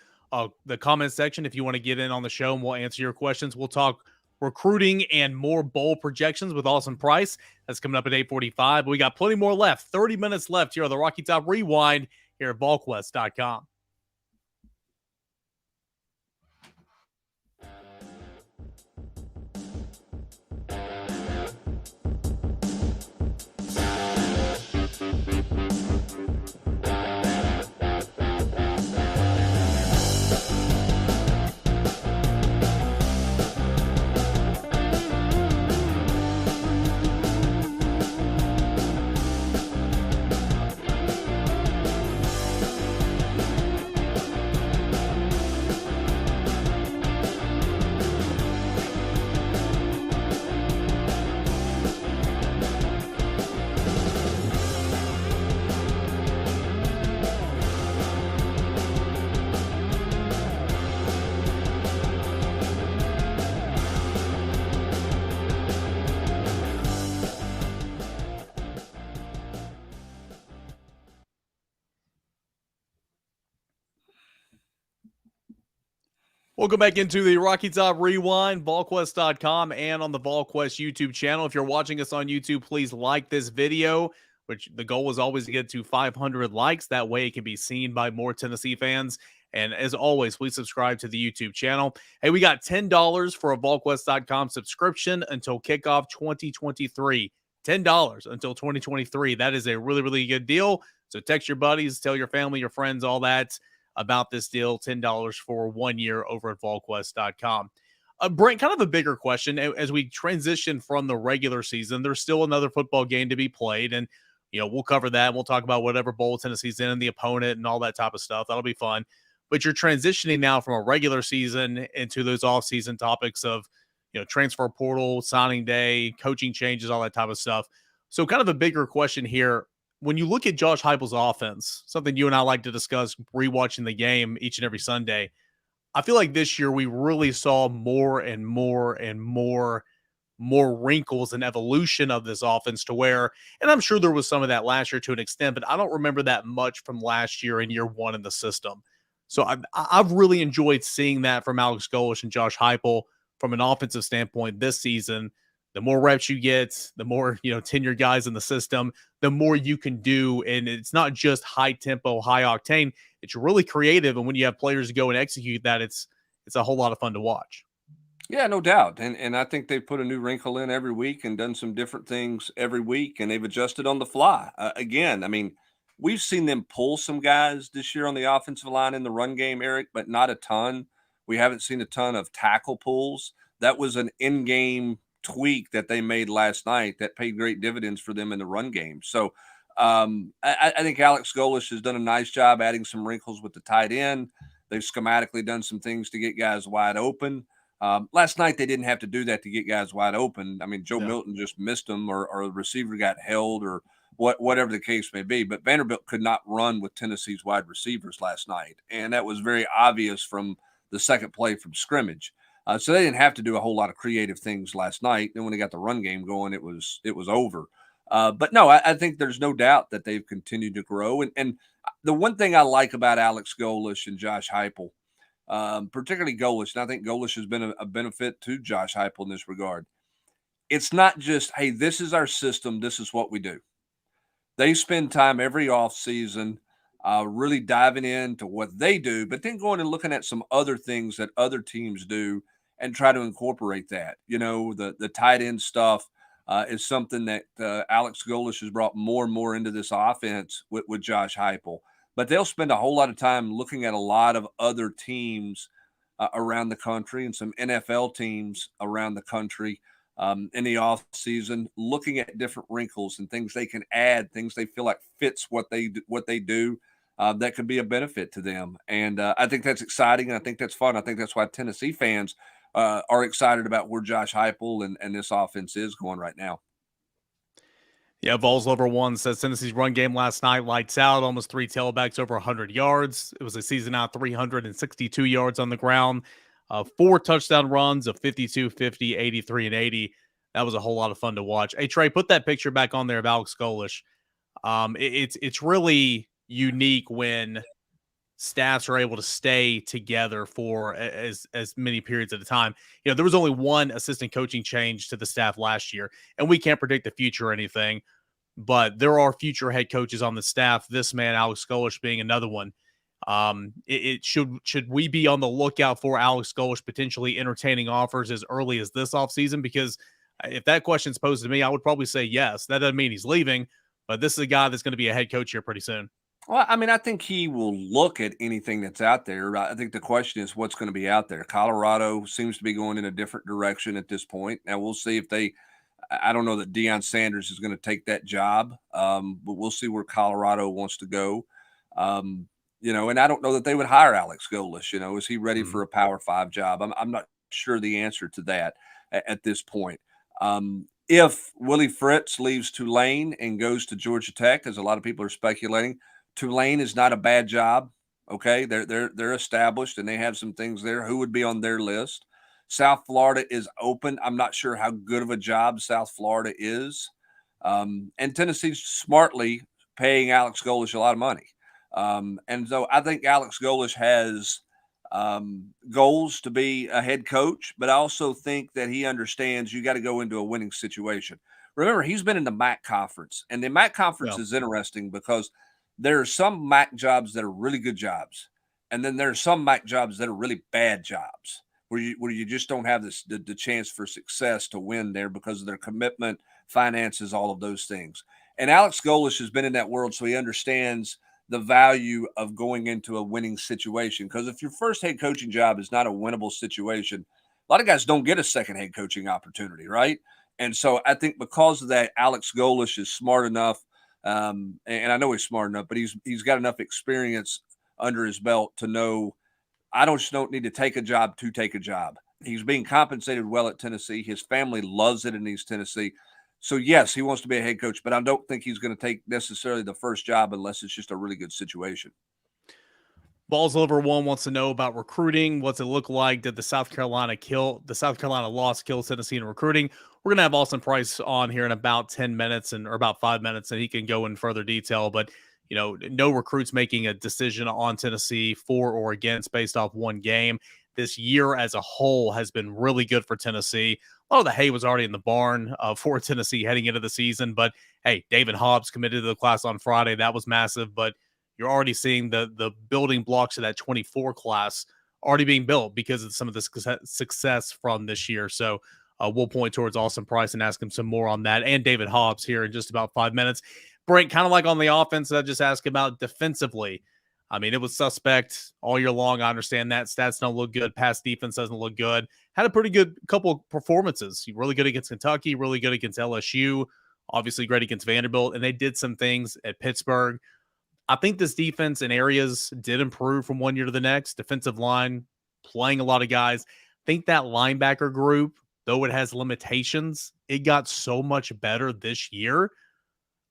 comment section if you want to get in on the show, and we'll answer your questions. We'll talk recruiting and more bowl projections with Austin Price. That's coming up at 8:45. But we got plenty more left. 30 minutes left here on the Rocky Top Rewind here at VolQuest.com. Welcome back into the Rocky Top Rewind, VolQuest.com, and on the VolQuest YouTube channel. If you're watching us on YouTube, please like this video, which the goal is always to get to 500 likes. That way it can be seen by more Tennessee fans. And as always, please subscribe to the YouTube channel. Hey, we got $10 for a VolQuest.com subscription until kickoff 2023. $10 until 2023. That is a really, really good deal. So text your buddies, tell your family, your friends, all that about this deal. $10 for 1 year over at VolQuest.com. Brent, kind of a bigger question. As we transition from the regular season, there's still another football game to be played. And, we'll cover that. We'll talk about whatever bowl Tennessee's in and the opponent and all that type of stuff. That'll be fun. But you're transitioning now from a regular season into those off-season topics of, transfer portal, signing day, coaching changes, all that type of stuff. So kind of a bigger question here. When you look at Josh Heupel's offense, something you and I like to discuss rewatching the game each and every Sunday, I feel like this year we really saw more and more and more wrinkles and evolution of this offense to where, and I'm sure there was some of that last year to an extent, but I don't remember that much from last year in year one in the system. So I've really enjoyed seeing that from Alex Golesh and Josh Heupel from an offensive standpoint this season. the more reps you get, the more, tenured guys in the system, the more you can do. And it's not just high tempo, high octane. It's really creative. And when you have players go and execute that, it's a whole lot of fun to watch. Yeah, no doubt. And I think they've put a new wrinkle in every week and done some different things every week, and they've adjusted on the fly. Again, I mean, we've seen them pull some guys this year on the offensive line in the run game, Eric, but not a ton. We haven't seen a ton of tackle pulls. That was an in-game tweak that they made last night that paid great dividends for them in the run game. So I think Alex Golesh has done a nice job adding some wrinkles with the tight end. They've schematically done some things to get guys wide open. Last night, they didn't have to do that to get guys wide open. I mean, Joe Milton just missed them, or the receiver got held, or whatever the case may be. But Vanderbilt could not run with Tennessee's wide receivers last night, and that was very obvious from the second play from scrimmage. So they didn't have to do a whole lot of creative things last night. Then when they got the run game going, it was over. But no, I think there's no doubt that they've continued to grow. And the one thing I like about Alex Golesh and Josh Heupel, particularly Golesh, and I think Golesh has been a benefit to Josh Heupel in this regard. It's not just, hey, this is our system, this is what we do. They spend time every offseason really diving into what they do, but then going and looking at some other things that other teams do and try to incorporate that. The tight end stuff is something that Alex Golesh has brought more and more into this offense with Josh Heupel. But they'll spend a whole lot of time looking at a lot of other teams around the country and some NFL teams around the country in the off season, looking at different wrinkles and things they can add, things they feel like fits what they do that could be a benefit to them. And I think that's exciting, and I think that's fun. I think that's why Tennessee fans are excited about where Josh Heupel and this offense is going right now. Yeah, Vols Lover One says Tennessee's run game last night, lights out, almost 3 tailbacks over 100 yards. It was a season out 362 yards on the ground, 4 touchdown runs of 52, 50, 83, and 80. That was a whole lot of fun to watch. Hey, Trey, put that picture back on there of Alex Golesh. It's really unique when staffs are able to stay together for as many periods at a time. There was only one assistant coaching change to the staff last year, and we can't predict the future or anything, but there are future head coaches on the staff. This man, Alex Golesh, being another one. Should we be on the lookout for Alex Golesh potentially entertaining offers as early as this offseason? Because if that question's posed to me, I would probably say yes. That doesn't mean he's leaving, but this is a guy that's going to be a head coach here pretty soon. Well, I mean, I think he will look at anything that's out there. I think the question is what's going to be out there. Colorado seems to be going in a different direction at this point. Now, we'll see if I don't know that Deion Sanders is going to take that job, but we'll see where Colorado wants to go. And I don't know that they would hire Alex Golesh. Is he ready for a Power 5 job? I'm not sure the answer to that at this point. If Willie Fritz leaves Tulane and goes to Georgia Tech, as a lot of people are speculating, Tulane is not a bad job. Okay, they're established and they have some things there. Who would be on their list? South Florida is open. I'm not sure how good of a job South Florida is. And Tennessee's smartly paying Alex Golesh a lot of money. And so I think Alex Golesh has goals to be a head coach, but I also think that he understands you got to go into a winning situation. Remember, he's been in the MAC conference, and the MAC conference is interesting because there are some MAC jobs that are really good jobs, and then there are some MAC jobs that are really bad jobs where you just don't have the chance for success to win there because of their commitment, finances, all of those things. And Alex Golesh has been in that world, so he understands the value of going into a winning situation. Because if your first head coaching job is not a winnable situation, a lot of guys don't get a second head coaching opportunity, right? And so I think because of that, Alex Golesh is smart enough. And I know he's smart enough, but he's got enough experience under his belt to know I just don't need to take a job to take a job. He's being compensated well at Tennessee. His family loves it in East Tennessee. So, yes, he wants to be a head coach, but I don't think he's going to take necessarily the first job unless it's just a really good situation. Balls Over One wants to know about recruiting. What's it look like? Did the South Carolina loss kill Tennessee in recruiting? We're going to have Austin Price on here in about 10 minutes or about 5 minutes, and he can go in further detail. But, no recruits making a decision on Tennessee for or against based off one game. this year as a whole has been really good for Tennessee. A lot of the hay was already in the barn for Tennessee heading into the season. But, hey, David Hobbs committed to the class on Friday. That was massive. But you're already seeing the building blocks of that 24 class already being built because of some of the success from this year. So we'll point towards Austin Price and ask him some more on that, and David Hobbs here in just about 5 minutes. Brent, kind of like on the offense, I just asked about defensively. I mean, it was suspect all year long. I understand that. Stats don't look good. Pass defense doesn't look good. Had a pretty good couple of performances. Really good against Kentucky, really good against LSU, obviously great against Vanderbilt, and they did some things at Pittsburgh. I think this defense in areas did improve from one year to the next. Defensive line, playing a lot of guys. I think that linebacker group, though it has limitations, it got so much better this year.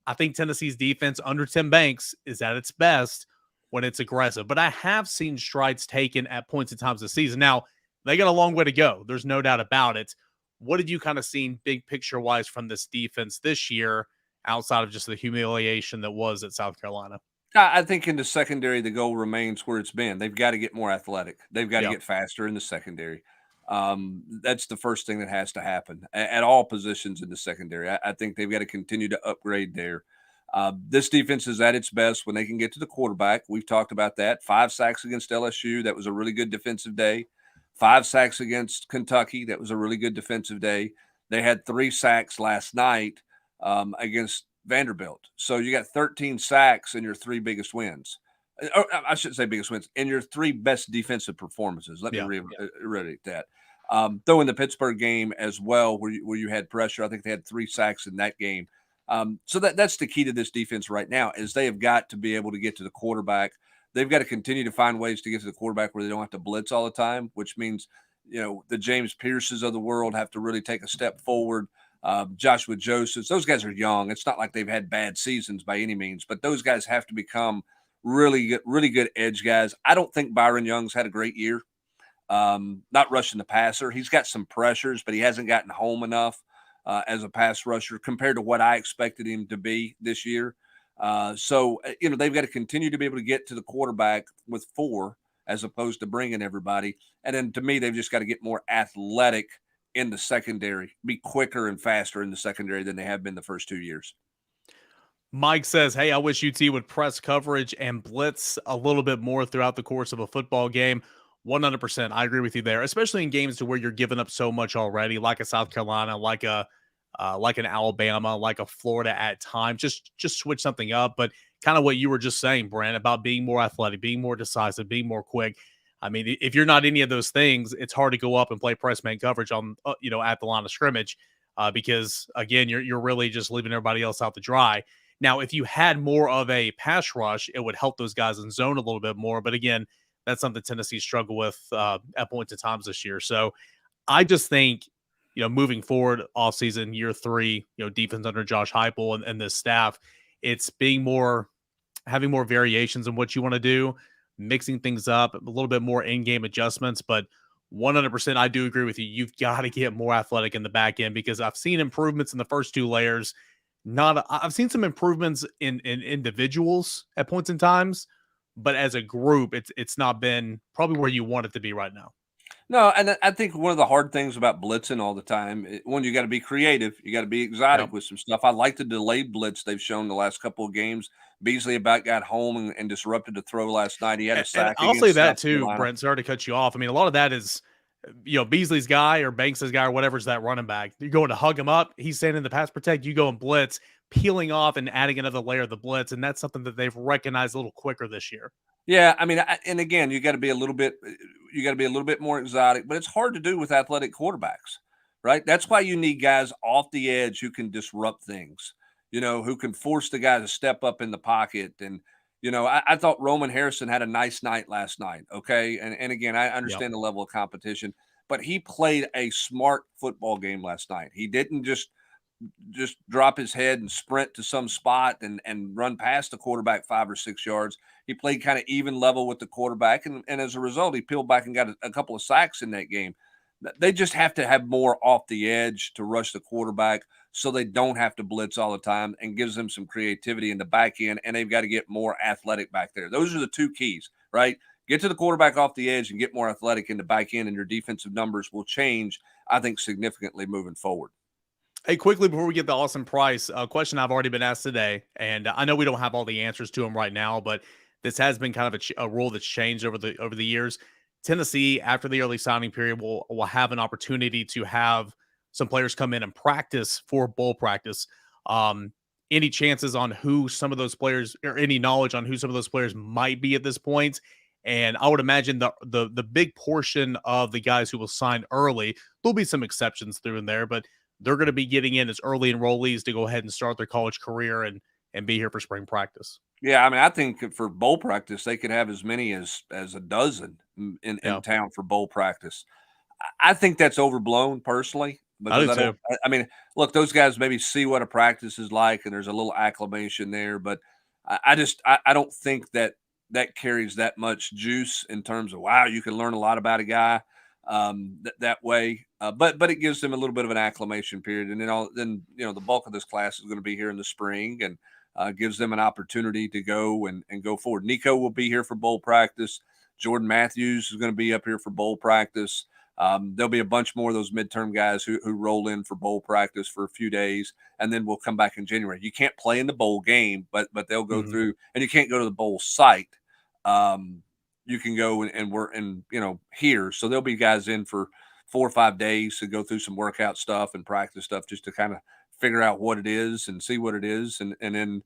I think Tennessee's defense under Tim Banks is at its best when it's aggressive. But I have seen strides taken at points in times this season. Now, they got a long way to go. There's no doubt about it. What did you kind of seen big picture-wise from this defense this year outside of just the humiliation that was at South Carolina? I think in the secondary, the goal remains where it's been. They've got to get more athletic. They've got to get faster in the secondary. That's the first thing that has to happen at all positions in the secondary. I think they've got to continue to upgrade there. This defense is at its best when they can get to the quarterback. We've talked about that. 5 sacks against LSU. That was a really good defensive day. 5 sacks against Kentucky. That was a really good defensive day. They had 3 sacks last night against Vanderbilt. So you got 13 sacks in your 3 biggest wins. Or I shouldn't say biggest wins, in your 3 best defensive performances. Let me reiterate that. Though in the Pittsburgh game as well, where you had pressure, I think they had 3 sacks in that game. So that's the key to this defense right now, is they have got to be able to get to the quarterback. They've got to continue to find ways to get to the quarterback where they don't have to blitz all the time, which means, the James Pierces of the world have to really take a step forward. Joshua Josephs, those guys are young. It's not like they've had bad seasons by any means, but those guys have to become really good edge guys. I don't think Byron Young's had a great year. Not rushing the passer. He's got some pressures, but he hasn't gotten home enough as a pass rusher compared to what I expected him to be this year. So they've got to continue to be able to get to the quarterback with 4 as opposed to bringing everybody. And then to me, they've just got to get more athletic in the secondary, be quicker and faster in the secondary than they have been the first 2 years. Mike says, hey, I wish UT would press coverage and blitz a little bit more throughout the course of a football game. 100%. I agree with you there, especially in games to where you're giving up so much already, like a South Carolina, like an Alabama, like a Florida at times. Just switch something up. But kind of what you were just saying, Brent, about being more athletic, being more decisive, being more quick. I mean, if you're not any of those things, it's hard to go up and play press man coverage on, at the line of scrimmage because, again, you're really just leaving everybody else out to dry. Now, if you had more of a pass rush, it would help those guys in zone a little bit more. But again, that's something Tennessee struggled with at points of times this year. So I just think, moving forward offseason, year 3, defense under Josh Heupel and this staff, it's having more variations in what you want to do, mixing things up, a little bit more in-game adjustments. But 100%, I do agree with you. You've got to get more athletic in the back end because I've seen improvements in the first 2 layers. I've seen some improvements in individuals at points in times, but as a group, it's not been probably where you want it to be right now. No, and I think one of the hard things about blitzing all the time, one, you got to be creative. You got to be exotic with some stuff. I like the delayed blitz they've shown the last couple of games. Beasley about got home and disrupted the throw last night. He had a sack. And I'll say that too, Brent. Sorry to cut you off. I mean, a lot of that is, Beasley's guy or Banks' guy or whatever's that running back. You're going to hug him up. He's standing in the pass protect. You go and blitz, peeling off and adding another layer of the blitz. And that's something that they've recognized a little quicker this year. Yeah, I mean, and again, you got to be a little bit more exotic, but it's hard to do with athletic quarterbacks, right? That's why you need guys off the edge who can disrupt things, who can force the guy to step up in the pocket. And, I thought Roman Harrison had a nice night last night. Okay. And again, I understand the level of competition, but he played a smart football game last night. He didn't just drop his head and sprint to some spot and run past the quarterback 5 or 6 yards. He played kind of even level with the quarterback. And as a result, he peeled back and got a couple of sacks in that game. They just have to have more off the edge to rush the quarterback so they don't have to blitz all the time, and gives them some creativity in the back end. And they've got to get more athletic back there. Those are the 2 keys, right? get to the quarterback off the edge and get more athletic in the back end, and your defensive numbers will change, I think, significantly moving forward. Hey, quickly before we get to Austin Price, a question I've already been asked today, and I know we don't have all the answers to them right now, but this has been kind of a rule that's changed over the years. Tennessee, after the early signing period, will have an opportunity to have some players come in and practice for bowl practice. Any chances on who some of those players, or any knowledge on who some of those players might be at this point? And I would imagine the big portion of the guys who will sign early, there'll be some exceptions through in there, but they're going to be getting in as early enrollees to go ahead and start their college career and be here for spring practice. Yeah, I mean, I think for bowl practice, they could have as many as a dozen in town for bowl practice. I think that's overblown personally, because I do too. I mean, look, those guys maybe see what a practice is like, and there's a little acclimation there, but I don't think that carries that much juice in terms of, wow, you can learn a lot about a guy that way. But it gives them a little bit of an acclimation period, and then the bulk of this class is going to be here in the spring, and gives them an opportunity to go and go forward. Nico will be here for bowl practice. Jordan Matthews is going to be up here for bowl practice. There'll be a bunch more of those midterm guys who roll in for bowl practice for a few days, and then we'll come back in January. You can't play in the bowl game, but they'll go through, and you can't go to the bowl site. You can go and work and here. So there'll be guys in for 4 or 5 days to go through some workout stuff and practice stuff, just to kind of figure out what it is and see what it is, and then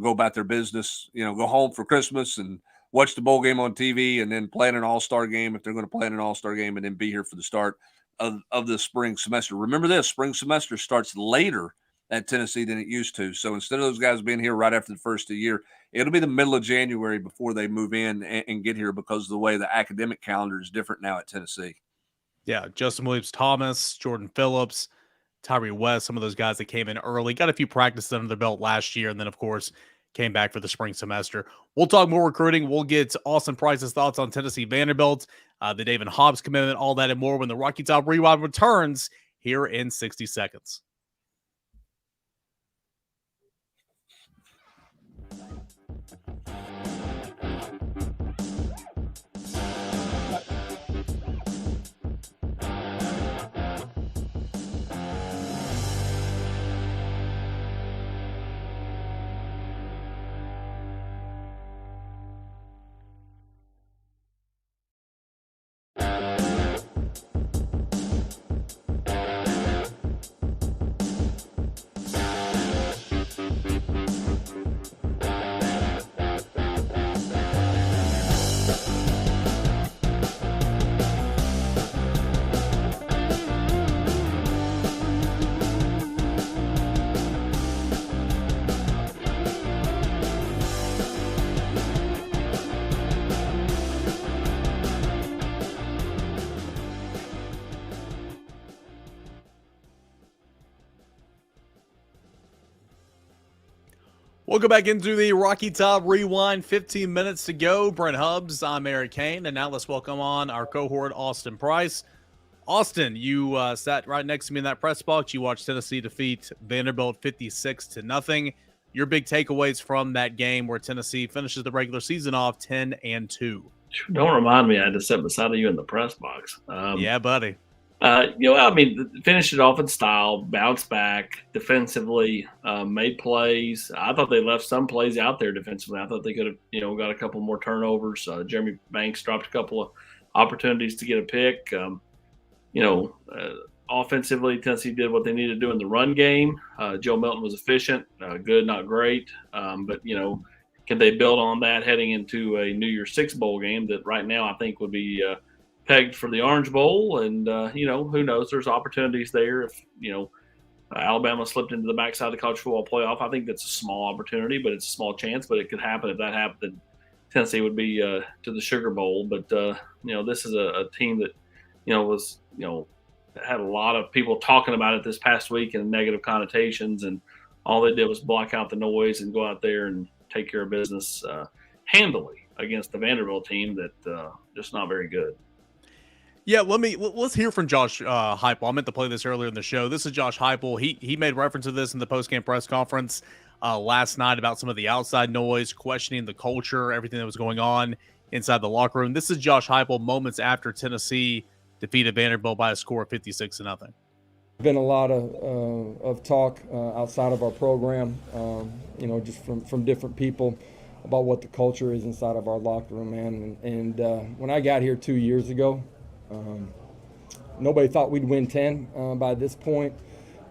go about their business. Go home for Christmas and watch the bowl game on TV, and then play in an all-star game if they're going to play in an all-star game, and then be here for the start of the spring semester. Remember this, spring semester starts later at Tennessee than it used to. So instead of those guys being here right after the first of the year, it'll be the middle of January before they move in and get here, because of the way the academic calendar is different now at Tennessee. Yeah, Justin Williams-Thomas, Jordan Phillips, Tyree West, some of those guys that came in early, got a few practices under their belt last year, and then, of course, came back for the spring semester. We'll talk more recruiting. We'll get Austin Price's thoughts on Tennessee Vanderbilt, the David Hobbs commitment, all that and more when the Rocky Top Rewind returns here in 60 seconds. Welcome back into the Rocky Top Rewind. 15 minutes to go. Brent Hubbs, I'm Eric Kane, and now let's welcome on our cohort, Austin Price. Austin, you sat right next to me in that press box. You watched Tennessee defeat Vanderbilt 56-0. Your big takeaways from that game, where Tennessee finishes the regular season off 10-2. Don't remind me I had to sit beside you in the press box. Yeah, buddy. Finished it off in style, bounced back defensively, made plays. I thought they left some plays out there defensively. I thought they could have, got a couple more turnovers. Jeremy Banks dropped a couple of opportunities to get a pick. Offensively, Tennessee did what they needed to do in the run game. Joe Milton was efficient, good, not great. But can they build on that heading into a New Year's Six bowl game that right now I think would be pegged for the Orange Bowl? And who knows, there's opportunities there. If Alabama slipped into the backside of the college football playoff, I think that's a small opportunity, but it's a small chance. But it could happen. If that happened, then Tennessee would be to the Sugar Bowl. But this is a team that was had a lot of people talking about it this past week in negative connotations, and all they did was block out the noise and go out there and take care of business handily against the Vanderbilt team that just not very good. Yeah, let's hear from Josh Heupel. I meant to play this earlier in the show. This is Josh Heupel. He made reference to this in the post-game press conference last night about some of the outside noise, questioning the culture, everything that was going on. inside the locker room. This is Josh Heupel moments after Tennessee defeated Vanderbilt by a score of 56-0. Been a lot of talk outside of our program, just from different people about what the culture is inside of our locker room, man. And when I got here 2 years ago, nobody thought we'd win 10 by this point,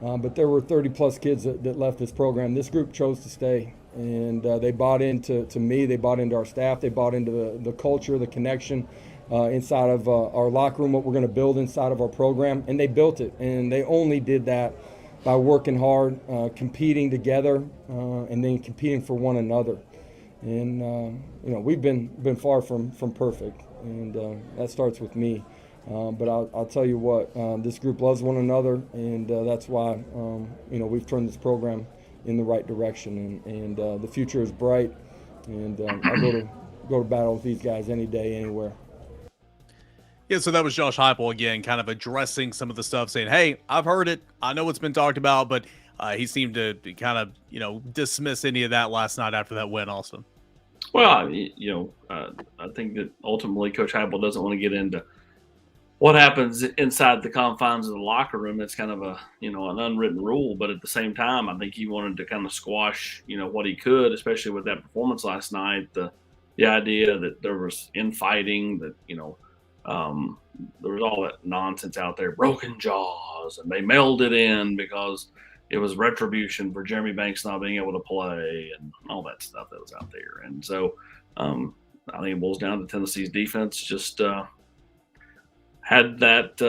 but there were 30-plus kids that left this program. This group chose to stay, and they bought into me. They bought into our staff. They bought into the culture, the connection inside of our locker room, what we're going to build inside of our program, and they built it. And they only did that by working hard, competing together, and then competing for one another. And we've been far from perfect, and that starts with me. But I'll tell you what, this group loves one another, and that's why we've turned this program in the right direction, and the future is bright. And I'll go to battle with these guys any day, anywhere. Yeah, so that was Josh Heupel again, kind of addressing some of the stuff, saying, "Hey, I've heard it. I know it's been talked about," but he seemed to kind of dismiss any of that last night after that win. Austin. Well, I think that ultimately Coach Heupel doesn't want to get into what happens inside the confines of the locker room. It's kind of an unwritten rule, but at the same time, I think he wanted to kind of squash, what he could, especially with that performance last night. The idea that there was infighting, that there was all that nonsense out there, broken jaws, and they mailed it in because it was retribution for Jeremy Banks not being able to play and all that stuff that was out there. And so I think it boils down to Tennessee's defense just had that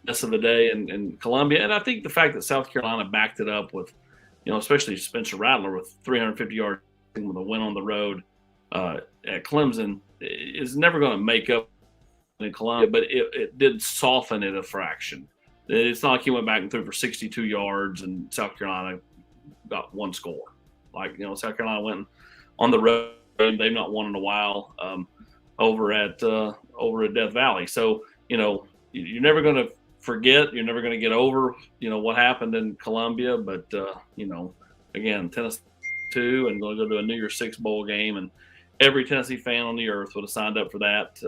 mess of the day in Columbia. And I think the fact that South Carolina backed it up with, especially Spencer Rattler with 350 yards with a win on the road at Clemson is never going to make up in Columbia, but it did soften it a fraction. It's not like he went back and threw for 62 yards and South Carolina got one score. South Carolina went on the road. They've not won in a while over at Death Valley. So, you're never going to forget. You're never going to get over, what happened in Columbia. But, again, Tennessee 2 and going to go to a New Year's Six bowl game. And every Tennessee fan on the earth would have signed up for that,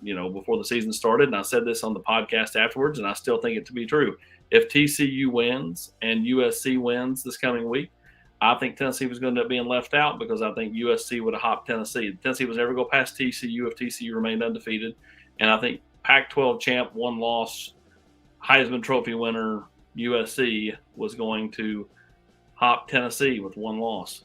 before the season started. And I said this on the podcast afterwards, and I still think it to be true. If TCU wins and USC wins this coming week, I think Tennessee was going to end up being left out because I think USC would have hopped Tennessee. Tennessee was never going to pass TCU if TCU remained undefeated. And I think Pac-12 champ, one loss, Heisman Trophy winner USC was going to hop Tennessee with one loss.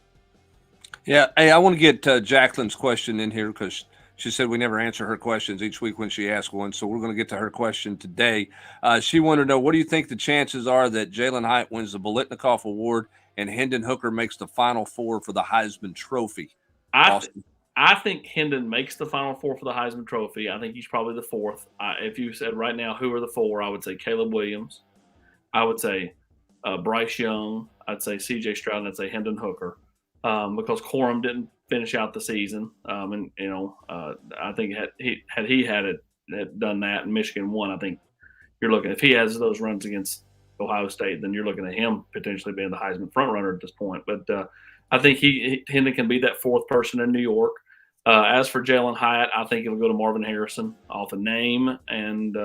Yeah. Hey, I want to get Jacqueline's question in here because she said we never answer her questions each week when she asks one. So we're going to get to her question today. She wanted to know, what do you think the chances are that Jalen Hyatt wins the Biletnikoff Award and Hendon Hooker makes the Final Four for the Heisman Trophy? I think Hendon makes the Final Four for the Heisman Trophy. I think he's probably the fourth. If you said right now who are the four, I would say Caleb Williams. I would say Bryce Young. I'd say C.J. Stroud, and I'd say Hendon Hooker because Corum didn't finish out the season. I think had he done that and Michigan won, I think you're looking, if he has those runs against Ohio State, then you're looking at him potentially being the Heisman frontrunner at this point. But I think Hendon can be that fourth person in New York. As for Jalen Hyatt, I think it'll go to Marvin Harrison off a name, and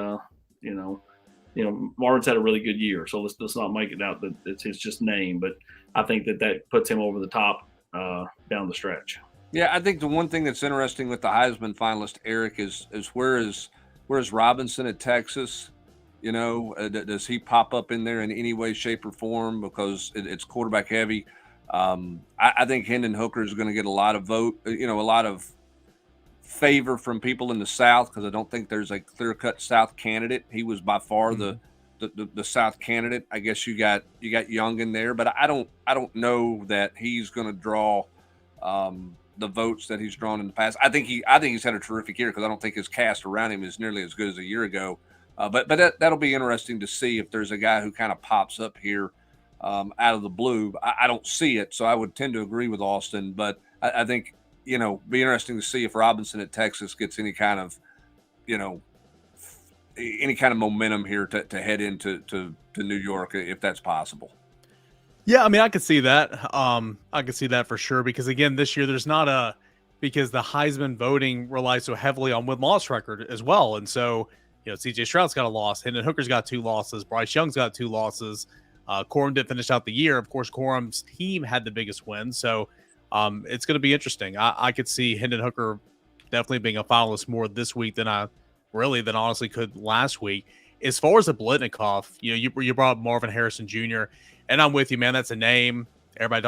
Marvin's had a really good year, so let's not make it out that it's his just name. But I think that puts him over the top down the stretch. Yeah, I think the one thing that's interesting with the Heisman finalist, Eric, is where is Robinson at Texas? Does he pop up in there in any way, shape, or form? Because it's quarterback heavy. I think Hendon Hooker is going to get a lot of a lot of favor from people in the South because I don't think there's a clear-cut South candidate. He was by far the South candidate. I guess you got Young in there, but I don't know that he's going to draw the votes that he's drawn in the past. I think he's had a terrific year because I don't think his cast around him is nearly as good as a year ago. But that'll be interesting to see if there's a guy who kind of pops up here out of the blue. I don't see it, so I would tend to agree with Austin. But I think be interesting to see if Robinson at Texas gets any kind of momentum here to head into New York if that's possible. Yeah, I mean, I could see that. I could see that for sure because again, this year there's not a because the Heisman voting relies so heavily on win-loss record as well. And so, CJ Stroud's got a loss. Hendon Hooker's got 2 losses. Bryce Young's got 2 losses. Corum didn't finish out the year. Of course, Corum's team had the biggest win. So it's going to be interesting. I could see Hendon Hooker definitely being a finalist more this week than honestly could last week. As far as the Blitnikoff, you brought up Marvin Harrison Jr., and I'm with you, man. That's a name. Everybody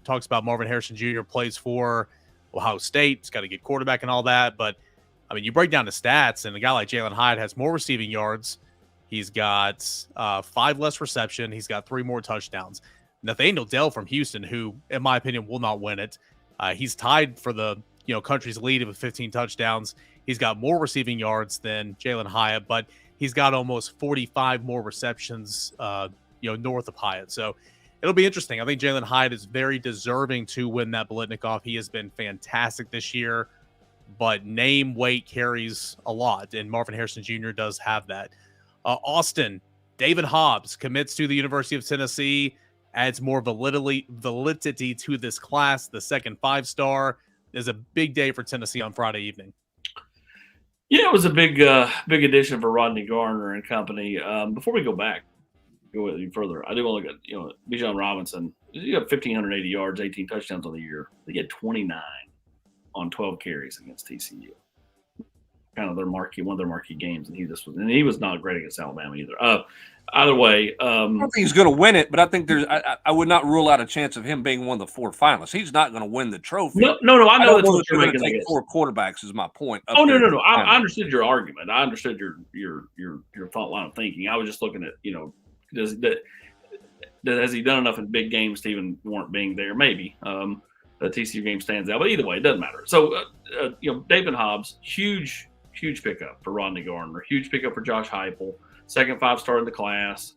talks about Marvin Harrison Jr. plays for Ohio State. He's got a good quarterback and all that. But, I mean, you break down the stats, and a guy like Jalen Hyatt has more receiving yards. He's got 5 less reception. He's got 3 more touchdowns. Nathaniel Dell from Houston, who, in my opinion, will not win it. He's tied for the country's lead with 15 touchdowns. He's got more receiving yards than Jalen Hyatt, but he's got almost 45 more receptions, north of Hyatt. So it'll be interesting. I think Jalen Hyatt is very deserving to win that Blitnikoff. He has been fantastic this year, but name weight carries a lot, and Marvin Harrison Jr. does have that. Austin, David Hobbs commits to the University of Tennessee, adds more validity to this class. The second 5-star is a big day for Tennessee on Friday evening. Yeah, it was a big addition for Rodney Garner and company. Before we go even further, I do want to look at, Bijan Robinson. He got 1,580 yards, 18 touchdowns on the year. They get 29 on 12 carries against TCU. Kind of one of their marquee games, and he was not great against Alabama either. Either way, I don't think he's going to win it, but I think I would not rule out a chance of him being one of the 4 finalists. He's not going to win the trophy. No. I know that's what you're making. Take 4 quarterbacks is my point. No. I understood your argument. I understood your thought line of thinking. I was just looking at has he done enough in big games to even warrant being there? Maybe the TCU game stands out, but either way, it doesn't matter. So David Hobbs, huge pickup for Rodney Garner, huge pickup for Josh Heupel. Second 5-star in the class.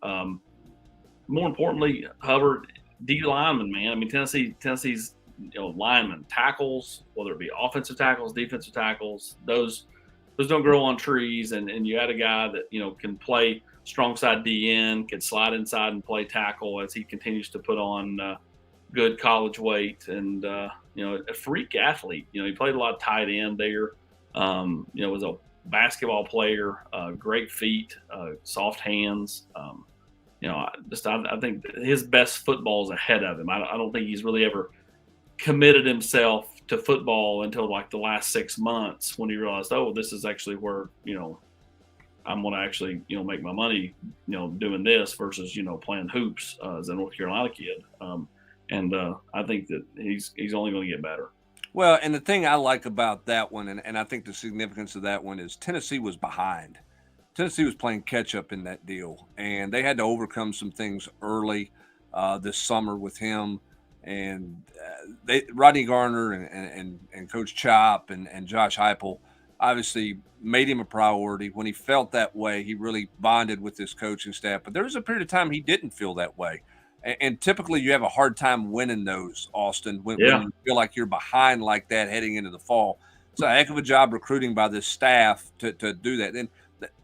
More importantly, Hubbard, D lineman, man. I mean, Tennessee's linemen, tackles, whether it be offensive tackles, defensive tackles, those don't grow on trees. And you had a guy that can play strong side DN, can slide inside and play tackle as he continues to put on good college weight, and a freak athlete. He played a lot of tight end there. Was a basketball player, great feet, soft hands. I think his best football is ahead of him. I don't think he's really ever committed himself to football until like the last 6 months when he realized, this is actually where, I'm going to actually, make my money, doing this versus, playing hoops as a North Carolina kid. I think that he's only going to get better. Well, and the thing I like about that one, and I think the significance of that one is Tennessee was behind. Tennessee was playing catch-up in that deal, and they had to overcome some things early this summer with him. And Rodney Garner and Coach Chop and Josh Heupel obviously made him a priority. When he felt that way, he really bonded with this coaching staff. But there was a period of time he didn't feel that way. And typically you have a hard time winning those, Austin, when you feel like you're behind like that heading into the fall. It's a heck of a job recruiting by this staff to do that. And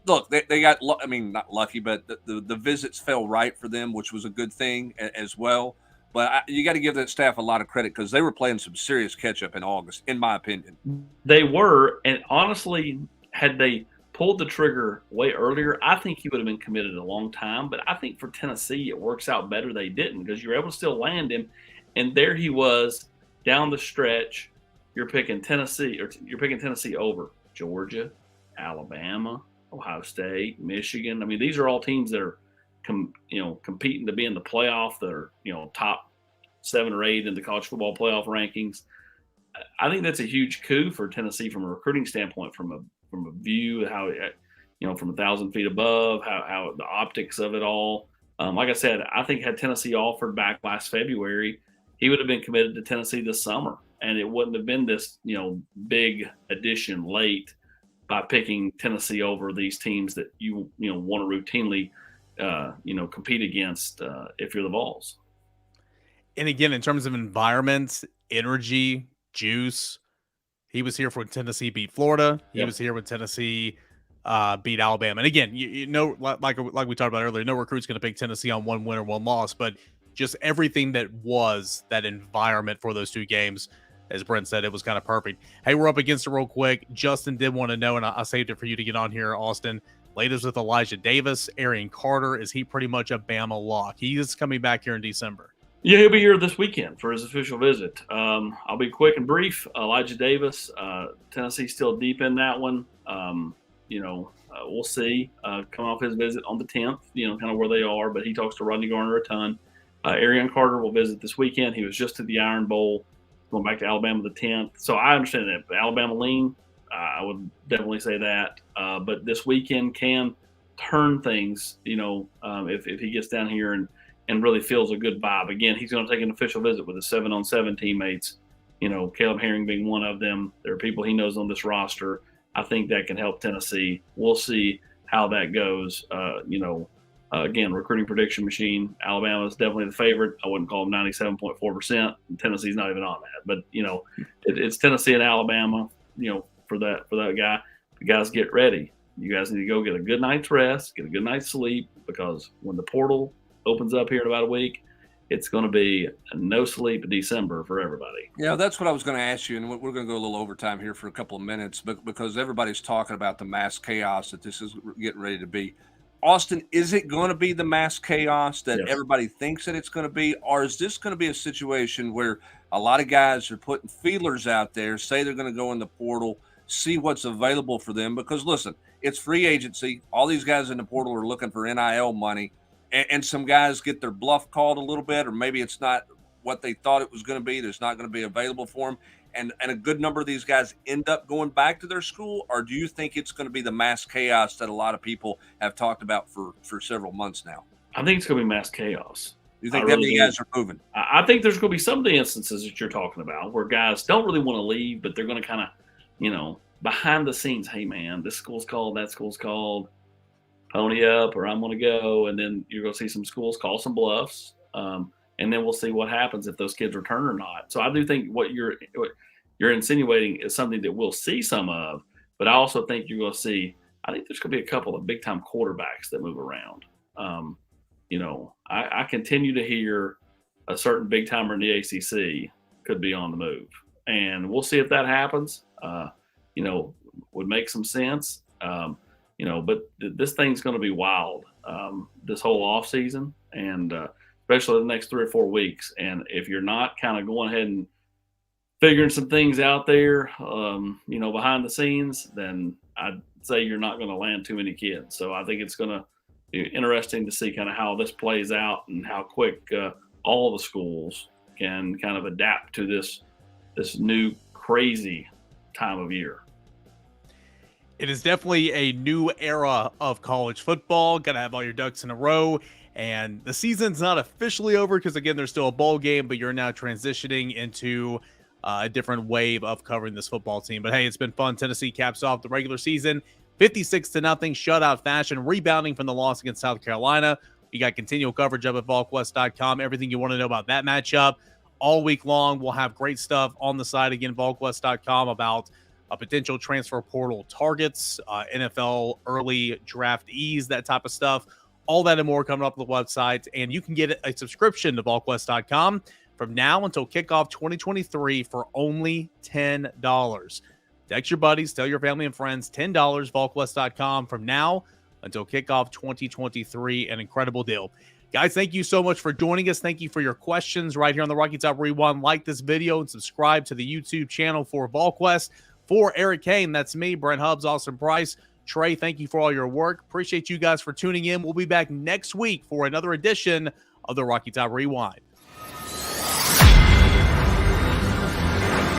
look, they got, not lucky, but the visits fell right for them, which was a good thing as well. But you got to give that staff a lot of credit because they were playing some serious catch-up in August, in my opinion. They were, and honestly, had they pulled the trigger way earlier, I think he would have been committed a long time. But I think for Tennessee, it works out better they didn't because you're able to still land him. And there he was down the stretch. You're picking Tennessee over Georgia, Alabama, Ohio State, Michigan. I mean, these are all teams that are competing to be in the playoff. That are top 7 or 8 in the college football playoff rankings. I think that's a huge coup for Tennessee from a recruiting standpoint, from a view, how from 1,000 feet above, how the optics of it all. Like I said, I think had Tennessee offered back last February, he would have been committed to Tennessee this summer, and it wouldn't have been this big addition late by picking Tennessee over these teams that you want to routinely compete against if you're the Vols. And again, in terms of environment, energy, juice, he was here when Tennessee beat Florida. He was here when Tennessee beat Alabama. And again, like we talked about earlier, no recruit's going to pick Tennessee on 1 win or 1 loss, but just everything that was that environment for those 2 games as Brent said, it was kind of perfect. Hey, we're up against it real quick. Justin did want to know, and I saved it for you to get on here, Austin. Latest with Elijah Davis, Arian Carter. Is he pretty much a Bama lock? He is coming back here in December. Yeah, he'll be here this weekend for his official visit. I'll be quick and brief. Elijah Davis, Tennessee's still deep in that one. We'll see. Come off his visit on the 10th, kind of where they are, but he talks to Rodney Garner a ton. Arian Carter will visit this weekend. He was just at the Iron Bowl, going back to Alabama the 10th. So I understand that. The Alabama lean, I would definitely say that. But this weekend can turn things, if he gets down here and really feels a good vibe. Again, he's going to take an official visit with his 7-on-7 teammates, Caleb Herring being one of them. There are people he knows on this roster. I think that can help Tennessee. We'll see how that goes. Again, recruiting prediction machine. Alabama is definitely the favorite. I wouldn't call them 97.4%. Tennessee's not even on that. But, it's Tennessee and Alabama, for that guy. The guys get ready. You guys need to go get a good night's rest, get a good night's sleep, because when the portal opens up here in about a week, it's going to be a no sleep December for everybody. Yeah, that's what I was going to ask you, and we're going to go a little overtime here for a couple of minutes, but because everybody's talking about the mass chaos that this is getting ready to be. Austin, is it going to be the mass chaos that everybody thinks that it's going to be, or is this going to be a situation where a lot of guys are putting feelers out there, say they're going to go in the portal, see what's available for them? Because listen, it's free agency. All these guys in the portal are looking for NIL money. And some guys get their bluff called a little bit, or maybe it's not what they thought it was going to be. There's not going to be available for them. And a good number of these guys end up going back to their school, or do you think it's going to be the mass chaos that a lot of people have talked about for several months now? I think it's going to be mass chaos. You think that many guys are moving? I think there's going to be some of the instances that you're talking about where guys don't really want to leave, but they're going to kind of, behind the scenes, hey, man, this school's called, that school's called. Pony up, or I'm going to go. And then you're going to see some schools call some bluffs. And then we'll see what happens if those kids return or not. So I do think what you're insinuating is something that we'll see some of, but I also think you're going to see, I think there's going to be a couple of big time quarterbacks that move around. I continue to hear a certain big timer in the ACC could be on the move, and we'll see if that happens. Would make some sense. But this thing's going to be wild this whole off season, and especially the next 3 or 4 weeks. And if you're not kind of going ahead and figuring some things out there, behind the scenes, then I'd say you're not going to land too many kids. So I think it's going to be interesting to see kind of how this plays out and how quick all the schools can kind of adapt to this new crazy time of year. It is definitely a new era of college football. Got to have all your ducks in a row. And the season's not officially over because, again, there's still a bowl game, but you're now transitioning into a different wave of covering this football team. But, hey, it's been fun. Tennessee caps off the regular season 56-0 shutout fashion, rebounding from the loss against South Carolina. You got continual coverage up at VolQuest.com. Everything you want to know about that matchup all week long. We'll have great stuff on the site, again, VolQuest.com, about potential transfer portal targets, NFL early draftees, that type of stuff. All that and more coming up on the website. And you can get a subscription to VolQuest.com from now until kickoff 2023 for only $10. Text your buddies, tell your family and friends, $10, VolQuest.com from now until kickoff 2023. An incredible deal. Guys, thank you so much for joining us. Thank you for your questions right here on the Rocky Top Rewind. Like this video and subscribe to the YouTube channel for VolQuest. For Eric Kane, that's me, Brent Hubbs, Austin Price. Trey, thank you for all your work. Appreciate you guys for tuning in. We'll be back next week for another edition of the Rocky Top Rewind.